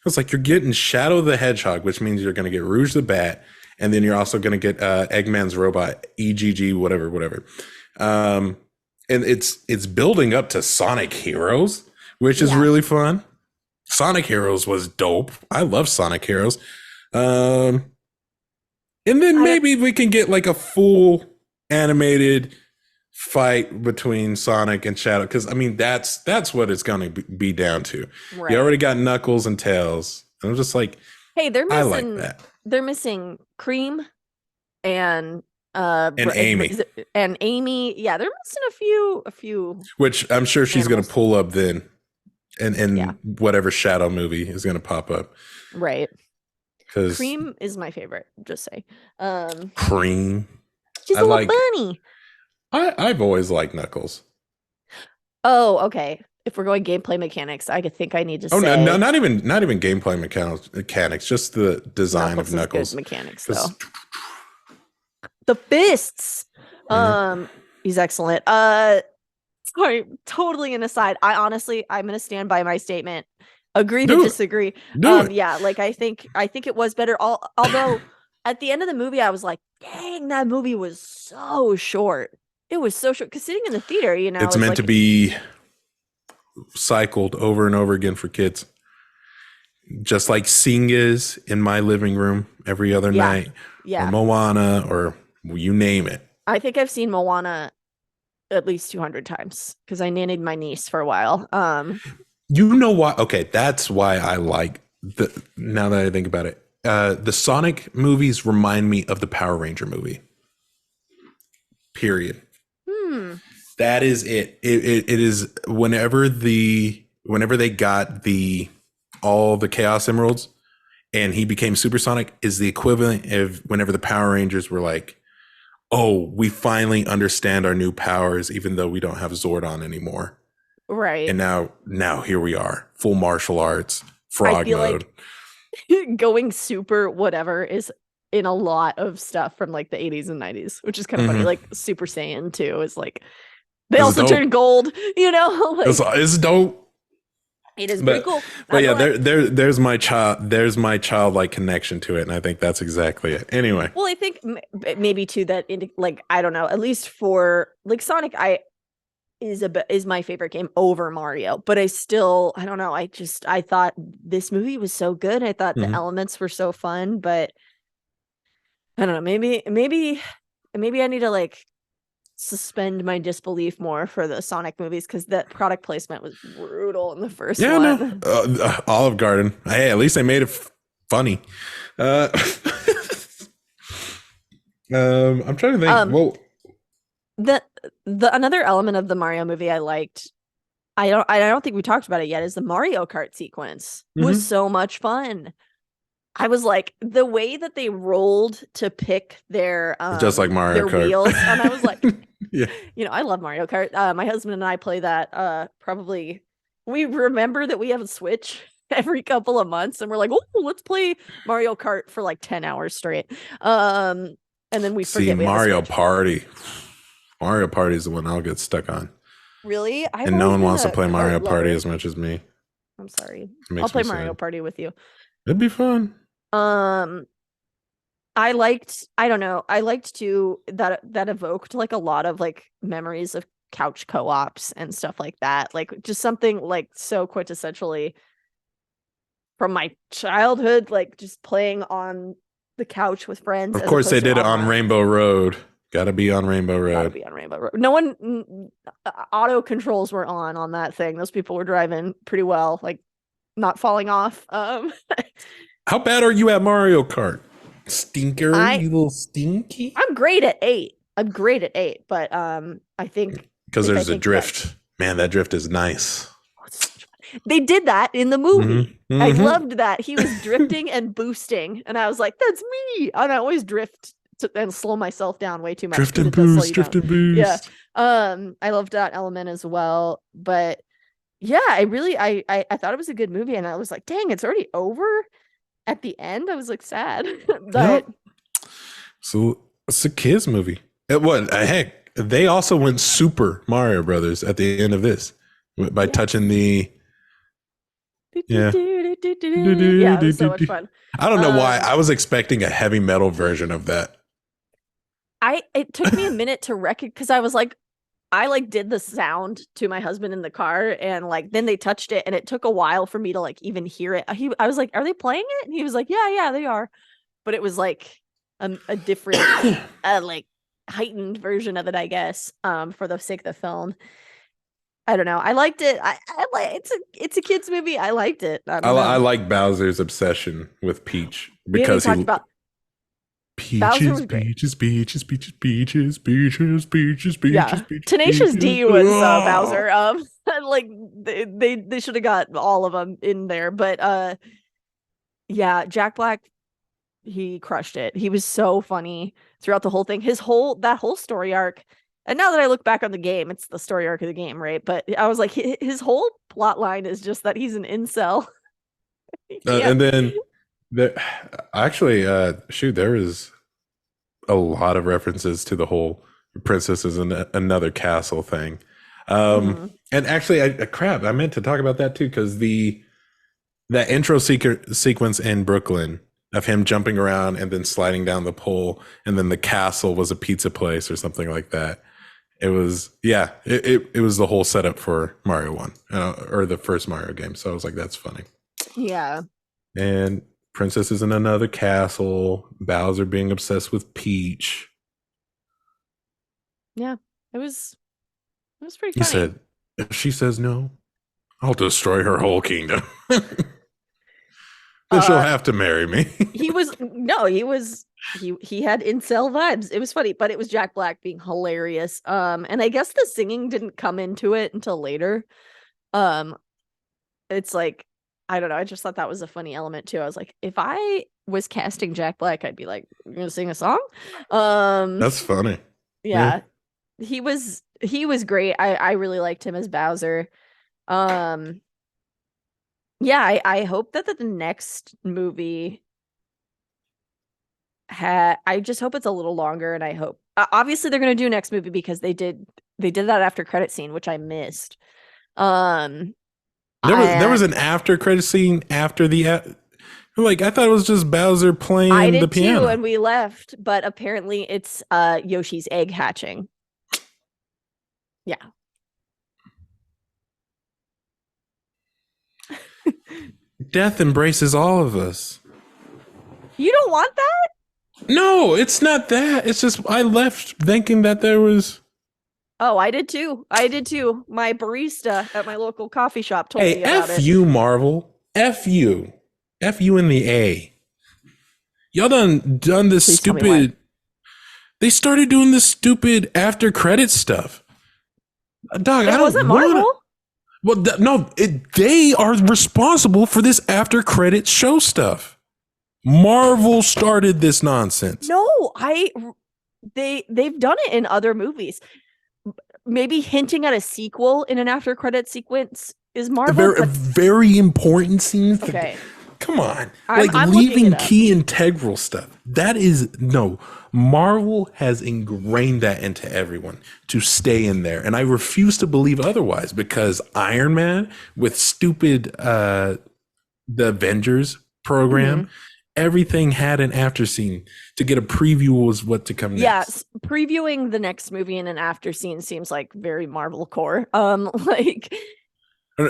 it's like you're getting Shadow the Hedgehog, which means you're going to get Rouge the Bat, and then you're also going to get Eggman's robot, EGG, whatever. Um, and it's building up to Sonic Heroes, which is Yeah, really fun. Sonic Heroes was dope. I love Sonic Heroes. Um, and then I don't. maybe we can get like a full animated fight between Sonic and Shadow, because I mean that's what it's going to be down to. You Right. already got Knuckles and Tails. And I'm just like, Hey, they're I like missing. that. They're missing Cream and And Amy, and Amy. Yeah, they're missing a few which I'm sure she's going to animals. pull up then, Yeah. and whatever Shadow movie is going to pop up, Right. because Cream is my favorite. Just say. Um, Cream. she's I a little like. bunny. I've always liked Knuckles. Oh, okay. If we're going gameplay mechanics, I could think I need to Oh no, no, say not even gameplay mechanics, just the design of Knuckles is good Knuckles. mechanics Because though. The fists. yeah. He's excellent. Sorry, totally an aside. I'm gonna stand by my statement. Agree to Do it, disagree. do it. Yeah, like I think it was better. Although at the end of the movie, I was like, dang, that movie was so short. It was so short. Because sitting in the theater, It's is meant to like, be cycled over and over again for kids, just like Sing is in my living room every other yeah, night, or yeah. Moana, or you name it. I think I've seen Moana at least 200 times because I nannied my niece for a while. You know why? Okay, that's why I like the. Now that I think about it, the Sonic movies remind me of the Power Ranger movie. Period. Hmm. That is it. It is whenever they got all the Chaos Emeralds and he became Supersonic is the equivalent of whenever the Power Rangers were like, oh, we finally understand our new powers, even though we don't have Zordon anymore. Right. And now here we are, full martial arts, I frog feel mode. like going super whatever is in a lot of stuff from like the 80s and 90s, which is kind of funny. Mm-hmm. Like Super Saiyan 2 is like they It's also dope. turn gold, like It's dope. it is pretty But cool. but yeah, there's my childlike connection to it, and I think that's exactly it. Anyway, Well, I think maybe too that like I don't know, at least for like Sonic, is my favorite game over Mario, but I don't know. I thought this movie was so good. I thought the mm-hmm. elements were so fun, but I don't know. Maybe I need to like suspend my disbelief more for the Sonic movies because that product placement was brutal in the first Yeah, no, one. Olive Garden. Hey, at least they made it funny. Uh, I'm trying to think. Um, Well, the the another element of the Mario movie I liked, I don't think we talked about it yet, is the Mario Kart sequence was mm-hmm. so much fun. I was like the way that they rolled to pick Just like Mario their Kart. wheels, and I was like, Yeah. I love Mario Kart. My husband and I play that probably we remember that we have a Switch every couple of months and we're like, "Oh, let's play Mario Kart for like 10 hours straight." And then we See, forget we have a Mario Switch. Party. Mario Party is the one I'll get stuck on, Really? I've and no always one been wants to a play Mario kart Party lover. as much as me. I'm sorry. It I'll makes me play Mario sad. Party with you. It'd be fun. Um I don't know. I liked too that evoked like a lot of like memories of couch co-ops and stuff like that. Like just something like so quintessentially from my childhood, like just playing on the couch with friends Of as course, they opposed to did it on online. Rainbow Road. Got to be on Rainbow Gotta Road. be on Rainbow Road. No one auto controls were on that thing. Those people were driving pretty well, like not falling off. How bad are you at Mario Kart? Stinker, I you little stinky. I'm great at 8. I'm great at 8, but I think Because like I there's a think that drift. Man, that drift is nice. oh, it's so much fun. They did that in the movie. Mm-hmm. I Mm-hmm. loved that. He was drifting and boosting, and I was like, "That's me." And I always drift and slow myself down way too much Drift because and it does slow you boost, down. drift and Yeah. boost. I loved that element as well. But yeah, I really I thought it was a good movie, and I was like, "Dang, it's already over." At the end, I was like sad, Yep. but So it's a kids movie. What? Heck, they also went Super Mario Brothers at the end of this by yes. touching the yeah. Yeah, it was so much fun. I don't know why. Um, I was expecting a heavy metal version of that. it took me a minute to recognize because I was like, I like did the sound to my husband in the car, and like then they touched it, and it took a while for me to like even hear it. I was like, "Are they playing it?" And he was like, "Yeah, yeah, they are." But it was like a different, like heightened version of it, I guess. For the sake of the film, I don't know. I liked it. I like it's a kids movie. I liked it. I don't I know. like Bowser's obsession with Peach We haven't even because talked he about Bowser peaches, was great. peaches, peaches, peaches, peaches, peaches, peaches, peaches, Yeah, peaches, Tenacious peaches. D was Oh. Bowser. Like they should have got all of them in there, but yeah, Jack Black, he crushed it. He was so funny throughout the whole thing. That whole story arc. And now that I look back on the game, it's the story arc of the game, right? But I was like, his whole plot line is just that he's an incel. He can't. And then there, actually, shoot, there is a lot of references to the whole princess is another castle thing. Mhm. And actually, crap, I meant to talk about that too because that intro sequence in Brooklyn of him jumping around and then sliding down the pole, and then the castle was a pizza place or something like that. It was it was the whole setup for Mario One or the first Mario game. So I was like, that's funny. Yeah. And Princess is in another castle. Bowser being obsessed with Peach. Yeah. It was pretty He funny. said, if she says no, I'll destroy her whole kingdom. Then she'll Uh have to marry me. he was no, he had incel vibes. It was funny, but it was Jack Black being hilarious. And I guess the singing didn't come into it until later. Um it's like I don't know, I just thought that was a funny element too. I was like, if I was casting Jack Black, I'd be like, "You're gonna sing a song?" That's funny. Yeah. Yeah. He was great. I really liked him as Bowser. Um yeah, I hope that the next movie I just hope it's a little longer, and I hope obviously they're gonna do next movie because they did that after credit scene, which I missed. Um There was and an after credit scene after like I thought it was just Bowser I playing the did too, piano. and we left, but apparently it's Yoshi's egg hatching. Yeah. Death embraces all of us. You don't want that? No, it's not that. It's just I left thinking that there was. Oh, I did too. I did too. My barista at my local coffee shop told Hey, me about F it. you, Marvel. F you. F you in the A. Y'all done this Please tell me why. stupid. They started doing this stupid after credit stuff. Dog, I It don't wasn't want to. Marvel? Well, no, they are responsible for this after credit show stuff. Marvel started this nonsense. No, they've done it in other movies. Maybe hinting at a sequel in an after credit sequence is Marvel, A but very important scenes. okay. Come on, I'm like I'm looking leaving it up. key integral stuff. That is no. Marvel has ingrained that into everyone to stay in there, and I refuse to believe otherwise because Iron Man with stupid the Avengers program, Mhm. everything had an after scene to get a preview was what to come Yeah, next. previewing the next movie in an after scene seems like very Marvel core. Like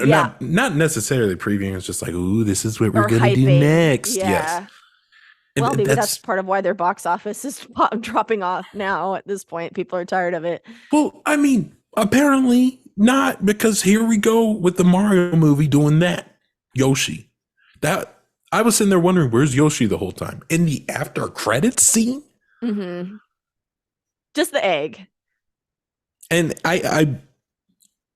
yeah, Not necessarily previewing. It's just like, ooh, this is what we're or gonna do hyping. next. Yes, Yeah. and Well, maybe that's that's part of why their box office is dropping off now at this point. People are tired of it. well, I mean, apparently not because here we go with the Mario movie doing that. Yoshi, that I was sitting there wondering where's Yoshi the whole time in the after credits scene, Mm-hmm. Just the egg. and I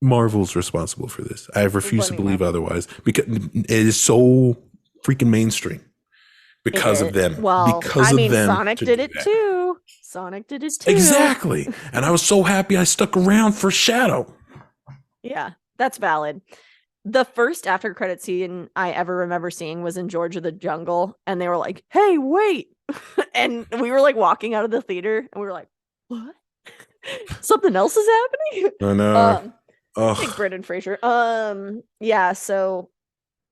Marvel's responsible for this. I refuse to Blaming believe Marvel. otherwise because it is so freaking mainstream It because of is. them. Well, Because I of mean, them Sonic to did do it that. too. Sonic did it too. Exactly. And I was so happy I stuck around for Shadow. Yeah, that's valid. The first after credit scene I ever remember seeing was in George of the Jungle, and they were like, "Hey, wait!" and we were like walking out of the theater, and we were like, "What? Something else is happening?" And Thanks, ugh. Brendan Fraser. Yeah. So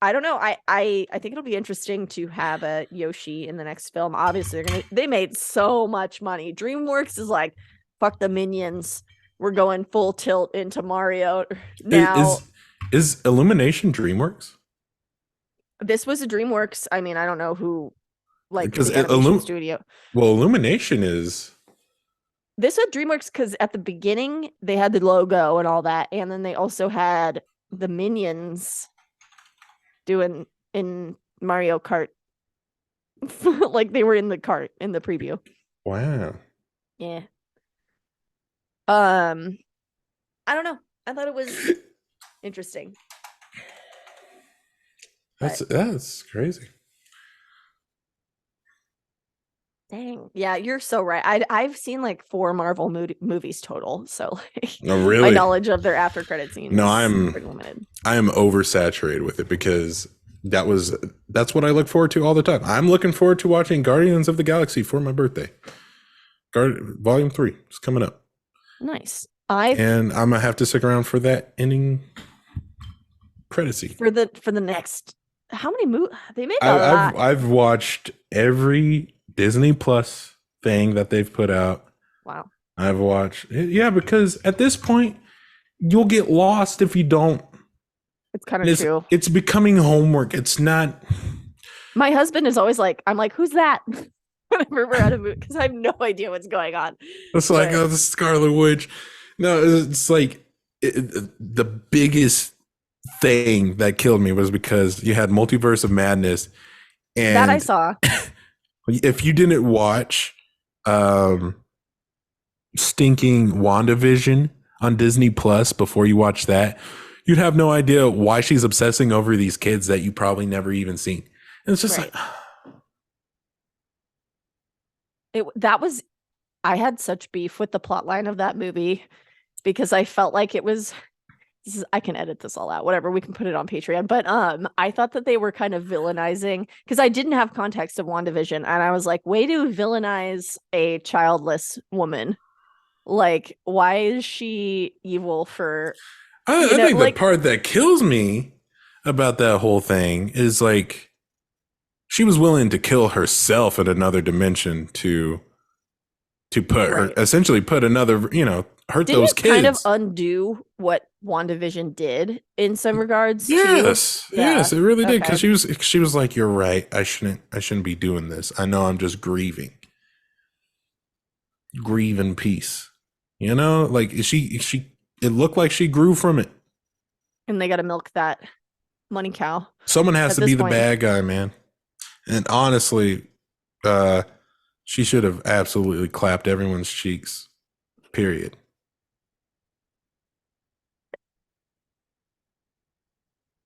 I don't know. I think it'll be interesting to have a Yoshi in the next film. Obviously, they made so much money. DreamWorks is like, fuck the minions. We're going full tilt into Mario now. Is Illumination DreamWorks? This was a DreamWorks. I mean, I don't know who, like Because the animation studio. Illumination is This was DreamWorks because at the beginning they had the logo and all that, and then they also had the minions doing in Mario Kart. Like they were in the cart in the preview. wow. Yeah. Um, I don't know. I thought it was interesting. But That's crazy. dang. Yeah, you're so right. I've seen like 4 Marvel movies total. So like Oh, my really? knowledge of their after credit scenes No, is pretty limited. I am oversaturated with it because that's what I look forward to all the time. I'm looking forward to watching Guardians of the Galaxy for my birthday. Volume 3 is coming up. Nice. And I'm gonna have to stick around for that ending credit scene. For the next, how many movies they made a I've lot. I've watched every Disney Plus thing that they've put out. Wow. I've watched, yeah, because at this point you'll get lost if you don't. It's kind of true. It's becoming homework. It's not. My husband is always like, I'm like, who's that? Whenever we're at a movie, because I have no idea what's going on. It's like, oh, the Scarlet Witch. No, it's like the biggest thing that killed me was because you had Multiverse of Madness, and that I saw. If you didn't watch stinking WandaVision on Disney Plus before you watch that, you'd have no idea why she's obsessing over these kids that you probably never even seen. And it's just right. I had such beef with the plot line of that movie because I felt like it was I can edit this all out, whatever, we can put it on Patreon. But I thought that they were kind of villainizing because I didn't have context of WandaVision, and I was like, way to villainize a childless woman. Like, why is she evil for I think the part that kills me about that whole thing is like she was willing to kill herself in another dimension to put her essentially put another, hurt those kids. Kind of undo what WandaVision did in some regards. Yes. Too. Yes, it really did. Because she was like, you're right. I shouldn't be doing this. I know I'm just grieving. Grieve in peace. Like it looked like she grew from it. And they gotta milk that money cow. Someone has to be the bad guy, man. And honestly, she should have absolutely clapped everyone's cheeks. Period.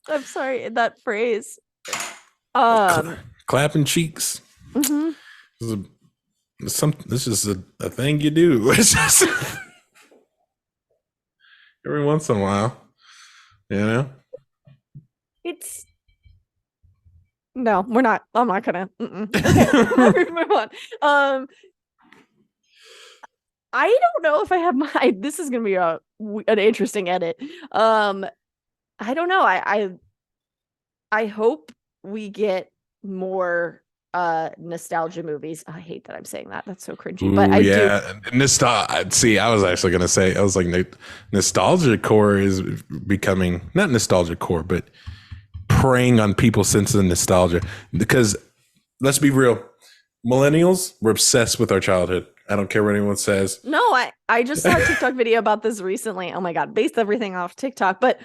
I'm sorry, that phrase. Clapping cheeks. Mm-hmm. This is a thing you do. It's just every once in a while, It's no, we're not. I'm not gonna. Okay, move on. I don't know if I have my. This is gonna be an interesting edit. I don't know. I hope we get more nostalgia movies. I hate that I'm saying that. That's so cringy. But I do. See, I was actually gonna say, I was like, nostalgia core is becoming not nostalgia core, but preying on people's sense of nostalgia. Because let's be real, millennials, we're obsessed with our childhood. I don't care what anyone says. No, I just saw a TikTok video about this recently. Oh my God, based everything off TikTok. But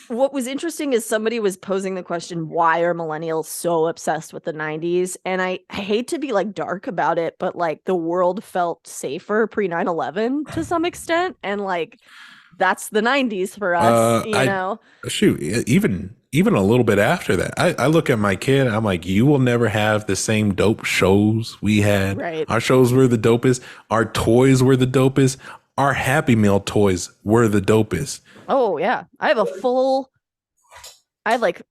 what was interesting is somebody was posing the question, why are millennials so obsessed with the 90s? And I hate to be like dark about it, but like the world felt safer pre 9/11 to some extent. And like that's the 90s for us, you I know. shoot, even a little bit after that, I look at my kid, I'm like, you will never have the same dope shows we had. Right. Our shows were the dopest. Our toys were the dopest. Our Happy Meal toys were the dopest. Oh yeah. I have like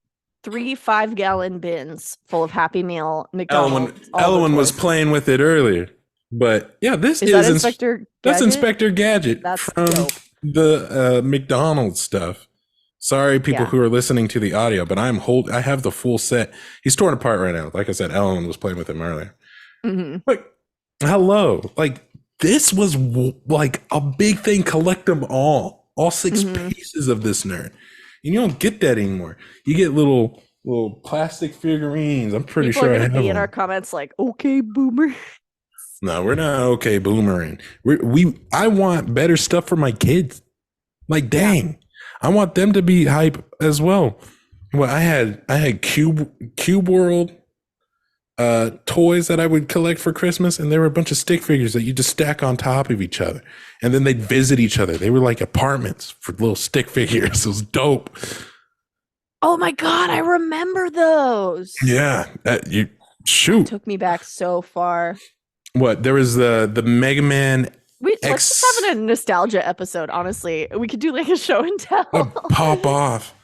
3 5-gallon bins full of Happy Meal, McDonald's, all the Elwin was toys. playing with it earlier, but yeah, Is that Inspector that's Gadget? Inspector Gadget That's from dope. the McDonald's stuff. Sorry, people Yeah. who are listening to the audio, but I have the full set. He's torn apart right now. Like I said, Ellen was playing with him earlier. Hmm. Like, hello, like this was like a big thing. Collect them all six Hmm. pieces of this nerd. And you don't get that anymore. You get little plastic figurines. I'm pretty People are sure I gonna have be in our them. comments like, okay, boomer. No, we're not okay boomering. I want better stuff for my kids. Like, Yeah. dang, I want them to be hype as well. Well, I had Cube World toys that I would collect for Christmas, and there were a bunch of stick figures that you just stack on top of each other, and then they'd visit each other. They were like apartments for little stick figures. It was dope. Oh my god, I remember those. Yeah, you That shoot. took me back so far. What there was the Mega Man Let's just X have a nostalgia episode, honestly. We could do like a show and tell. pop off.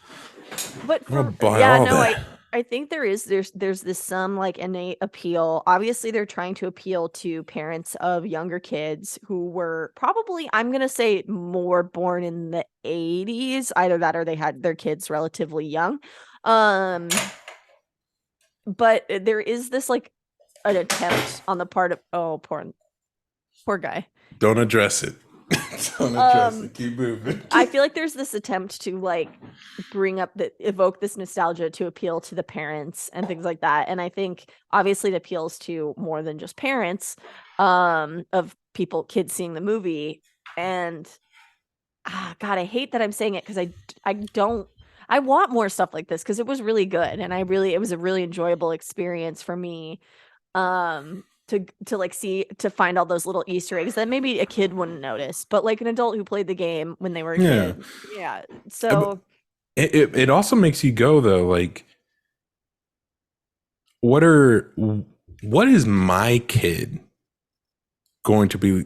But I'm gonna for buy yeah, all no, that. I think there's this some like innate appeal. Obviously, they're trying to appeal to parents of younger kids who were probably, I'm gonna say, more born in the 80s. Either that or they had their kids relatively young. But there is this like an attempt on the part of, oh, poor guy. Don't address it. Don't address Um it. Keep moving. I feel like there's this attempt to like evoke this nostalgia to appeal to the parents and things like that. And I think obviously it appeals to more than just parents of kids seeing the movie. And God, I hate that I'm saying it because I don't I want more stuff like this because it was really good and it was a really enjoyable experience for me to like see to find all those little Easter eggs that maybe a kid wouldn't notice, but like an adult who played the game when they were a Yeah. kid. Yeah. But So it also makes you go though, like what are what is my kid going to be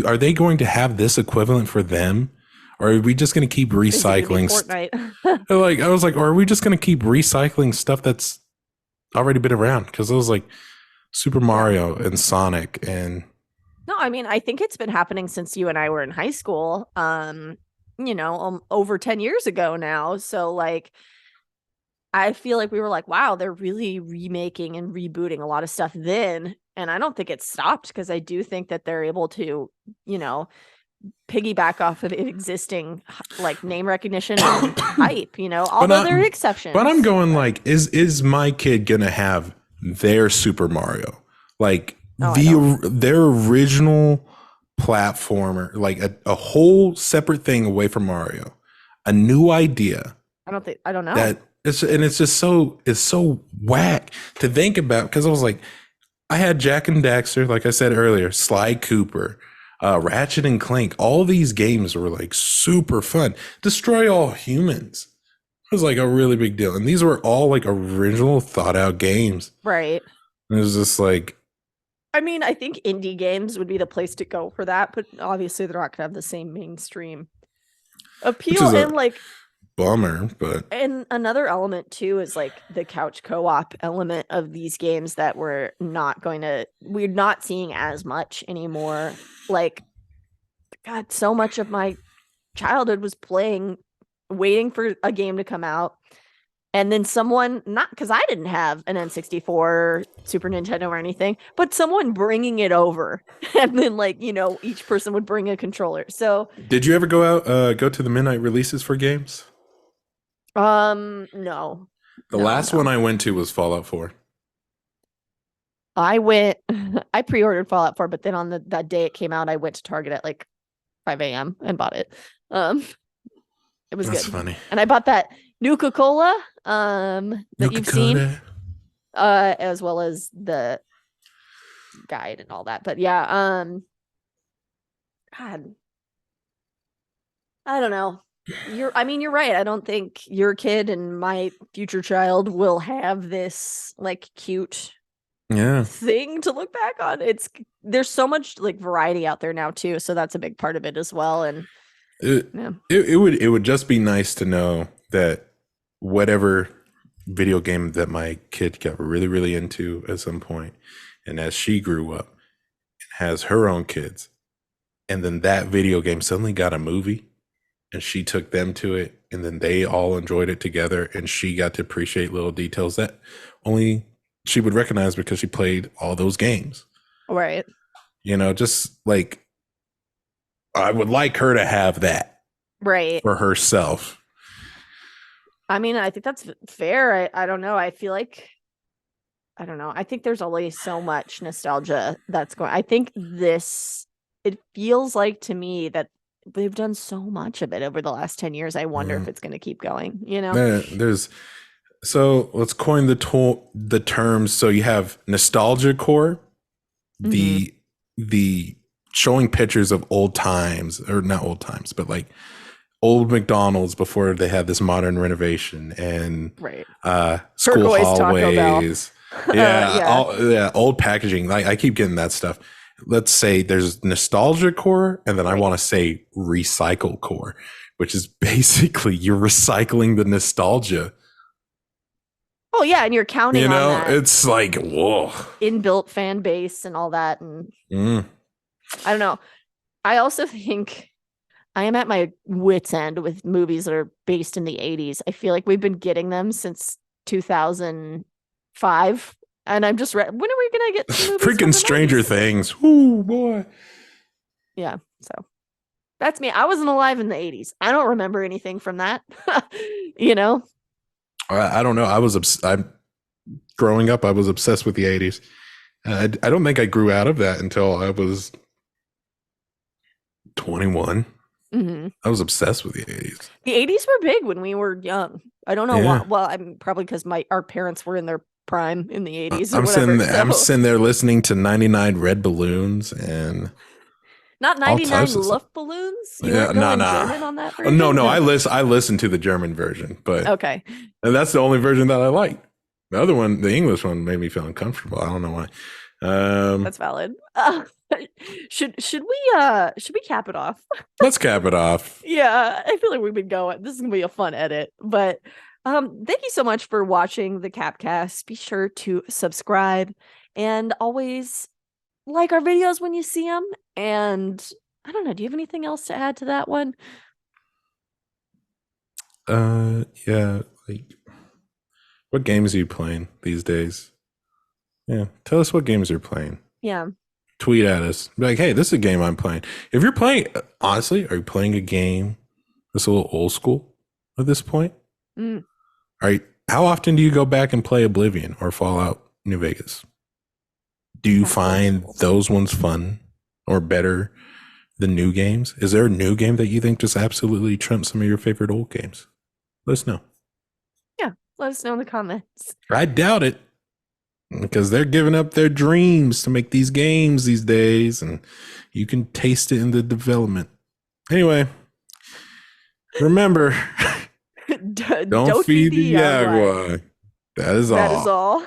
are they going to have this equivalent for them? Or are we just going to keep is it gonna be recycling Fortnite? like I was like, or are we just going to keep recycling stuff that's already been around? Because it was like Super Yeah. Mario and Sonic and No, I mean, I think it's been happening since you and I were in high school. Over 10 years ago now. So like I feel like we were like, wow, they're really remaking and rebooting a lot of stuff then. And I don't think it stopped because I do think that they're able to, you know, piggyback off of existing like name recognition and hype, but although not there are but I'm exceptions. going But like is my kid gonna have their Super Mario, like no, I don't. their original platformer, like a whole separate thing away from Mario, a new idea I don't know. that it's just it's so whack to think about, because I was like, I had Jack and Daxter, like I said earlier, Sly Cooper, Ratchet and Clank. All these games were like super fun. Destroy All Humans was like a really big deal, and these were all like original, thought out games. Right. And it was just like, I mean, I think indie games would be the place to go for that, but obviously they're not gonna have the same mainstream which appeal. is a And like, bummer, but and another element too is like the couch co-op element of these games that we're not seeing as much anymore. Like, God, so much of my childhood was waiting for a game to come out. And then someone, not because I didn't have an N64, Super Nintendo, or anything, but someone bringing it over. And then, like, each person would bring a controller. So, did you ever go to the midnight releases for games? no, The no, last one no. I went to was Fallout 4. I went, I pre ordered Fallout 4, but then on that day it came out, I went to Target at like 5 a.m. and bought it. Um, it was That's good. funny. And I bought that Nuka Cola that you've seen, Coca-Cola. as well as the guide and all that. But yeah, God, I don't know. You're right. I don't think your kid and my future child will have this like cute Yeah. thing to look back on. There's so much like variety out there now too, so that's a big part of it as well. And It, yeah, it would just be nice to know that whatever video game that my kid got really, really into at some point, and as she grew up and has her own kids, and then that video game suddenly got a movie and she took them to it, and then they all enjoyed it together, and she got to appreciate little details that only she would recognize because she played all those games. right, Just like I would like her to have that right. for herself. I mean, I think that's fair. I don't know. I feel like I don't know. I think there's only so much nostalgia that's going. I think it feels like to me that they've done so much of it over the last 10 years. I wonder if it's going to keep going, you know? There's so let's coin the terms. So you have nostalgia core, Mm-hmm. the showing pictures of old times, or not old times, but like old McDonald's before they had this modern renovation, and Right. school Turquoise Taco Bell. hallways. Yeah, Yeah. old packaging. Like I keep getting that stuff. Let's say there's nostalgia core, and then I Right. want to say recycle core, which is basically you're recycling the nostalgia. Oh yeah, and you're counting on that It's like, whoa. inbuilt fan base and all that. And Mm. I don't know. I also think I am at my wit's end with movies that are based in the 80s. I feel like we've been getting them since 2005. And I'm just when are we gonna get some movies from Freaking the Stranger 90s? Things. Ooh, boy. Yeah, so that's me. I wasn't alive in the 80s. I don't remember anything from that. you know? I don't know. I'm growing up. I was obsessed with the 80s. I don't think I grew out of that until I was 21. Mm-hmm. I was obsessed with the 80s. The 80s were big when we were young. I don't know why. Yeah. Well, I'm probably because our parents were in their prime in the 80s or I'm whatever. I'm sitting there listening to 99 Red Balloons and Not all 99 types of stuff. Luftballons? You Yeah, weren't going nah. German on that No, version? no. I listen to the German version, but Okay. and that's the only version that I like. The other one, the English one, made me feel uncomfortable. I don't know why. That's valid. Should we cap it off? Let's cap it off. Yeah, I feel like we've been going. This is gonna be a fun edit. But thank you so much for watching the Capcast. Be sure to subscribe and always like our videos when you see them. And I don't know, do you have anything else to add to that one? Yeah. Like, what games are you playing these days? Yeah, tell us what games you're playing. Yeah. Tweet at us. Be like, hey, this is a game I'm playing. If you're playing, honestly, are you playing a game that's a little old school at this point? Mm. How often do you go back and play Oblivion or Fallout New Vegas? Do you find those ones fun or better than new games? Is there a new game that you think just absolutely trumps some of your favorite old games? Let us know. Yeah, let us know in the comments. I doubt it, because they're giving up their dreams to make these games these days, and you can taste it in the development. Anyway, remember, don't feed the Jaguar. That is all. That is all.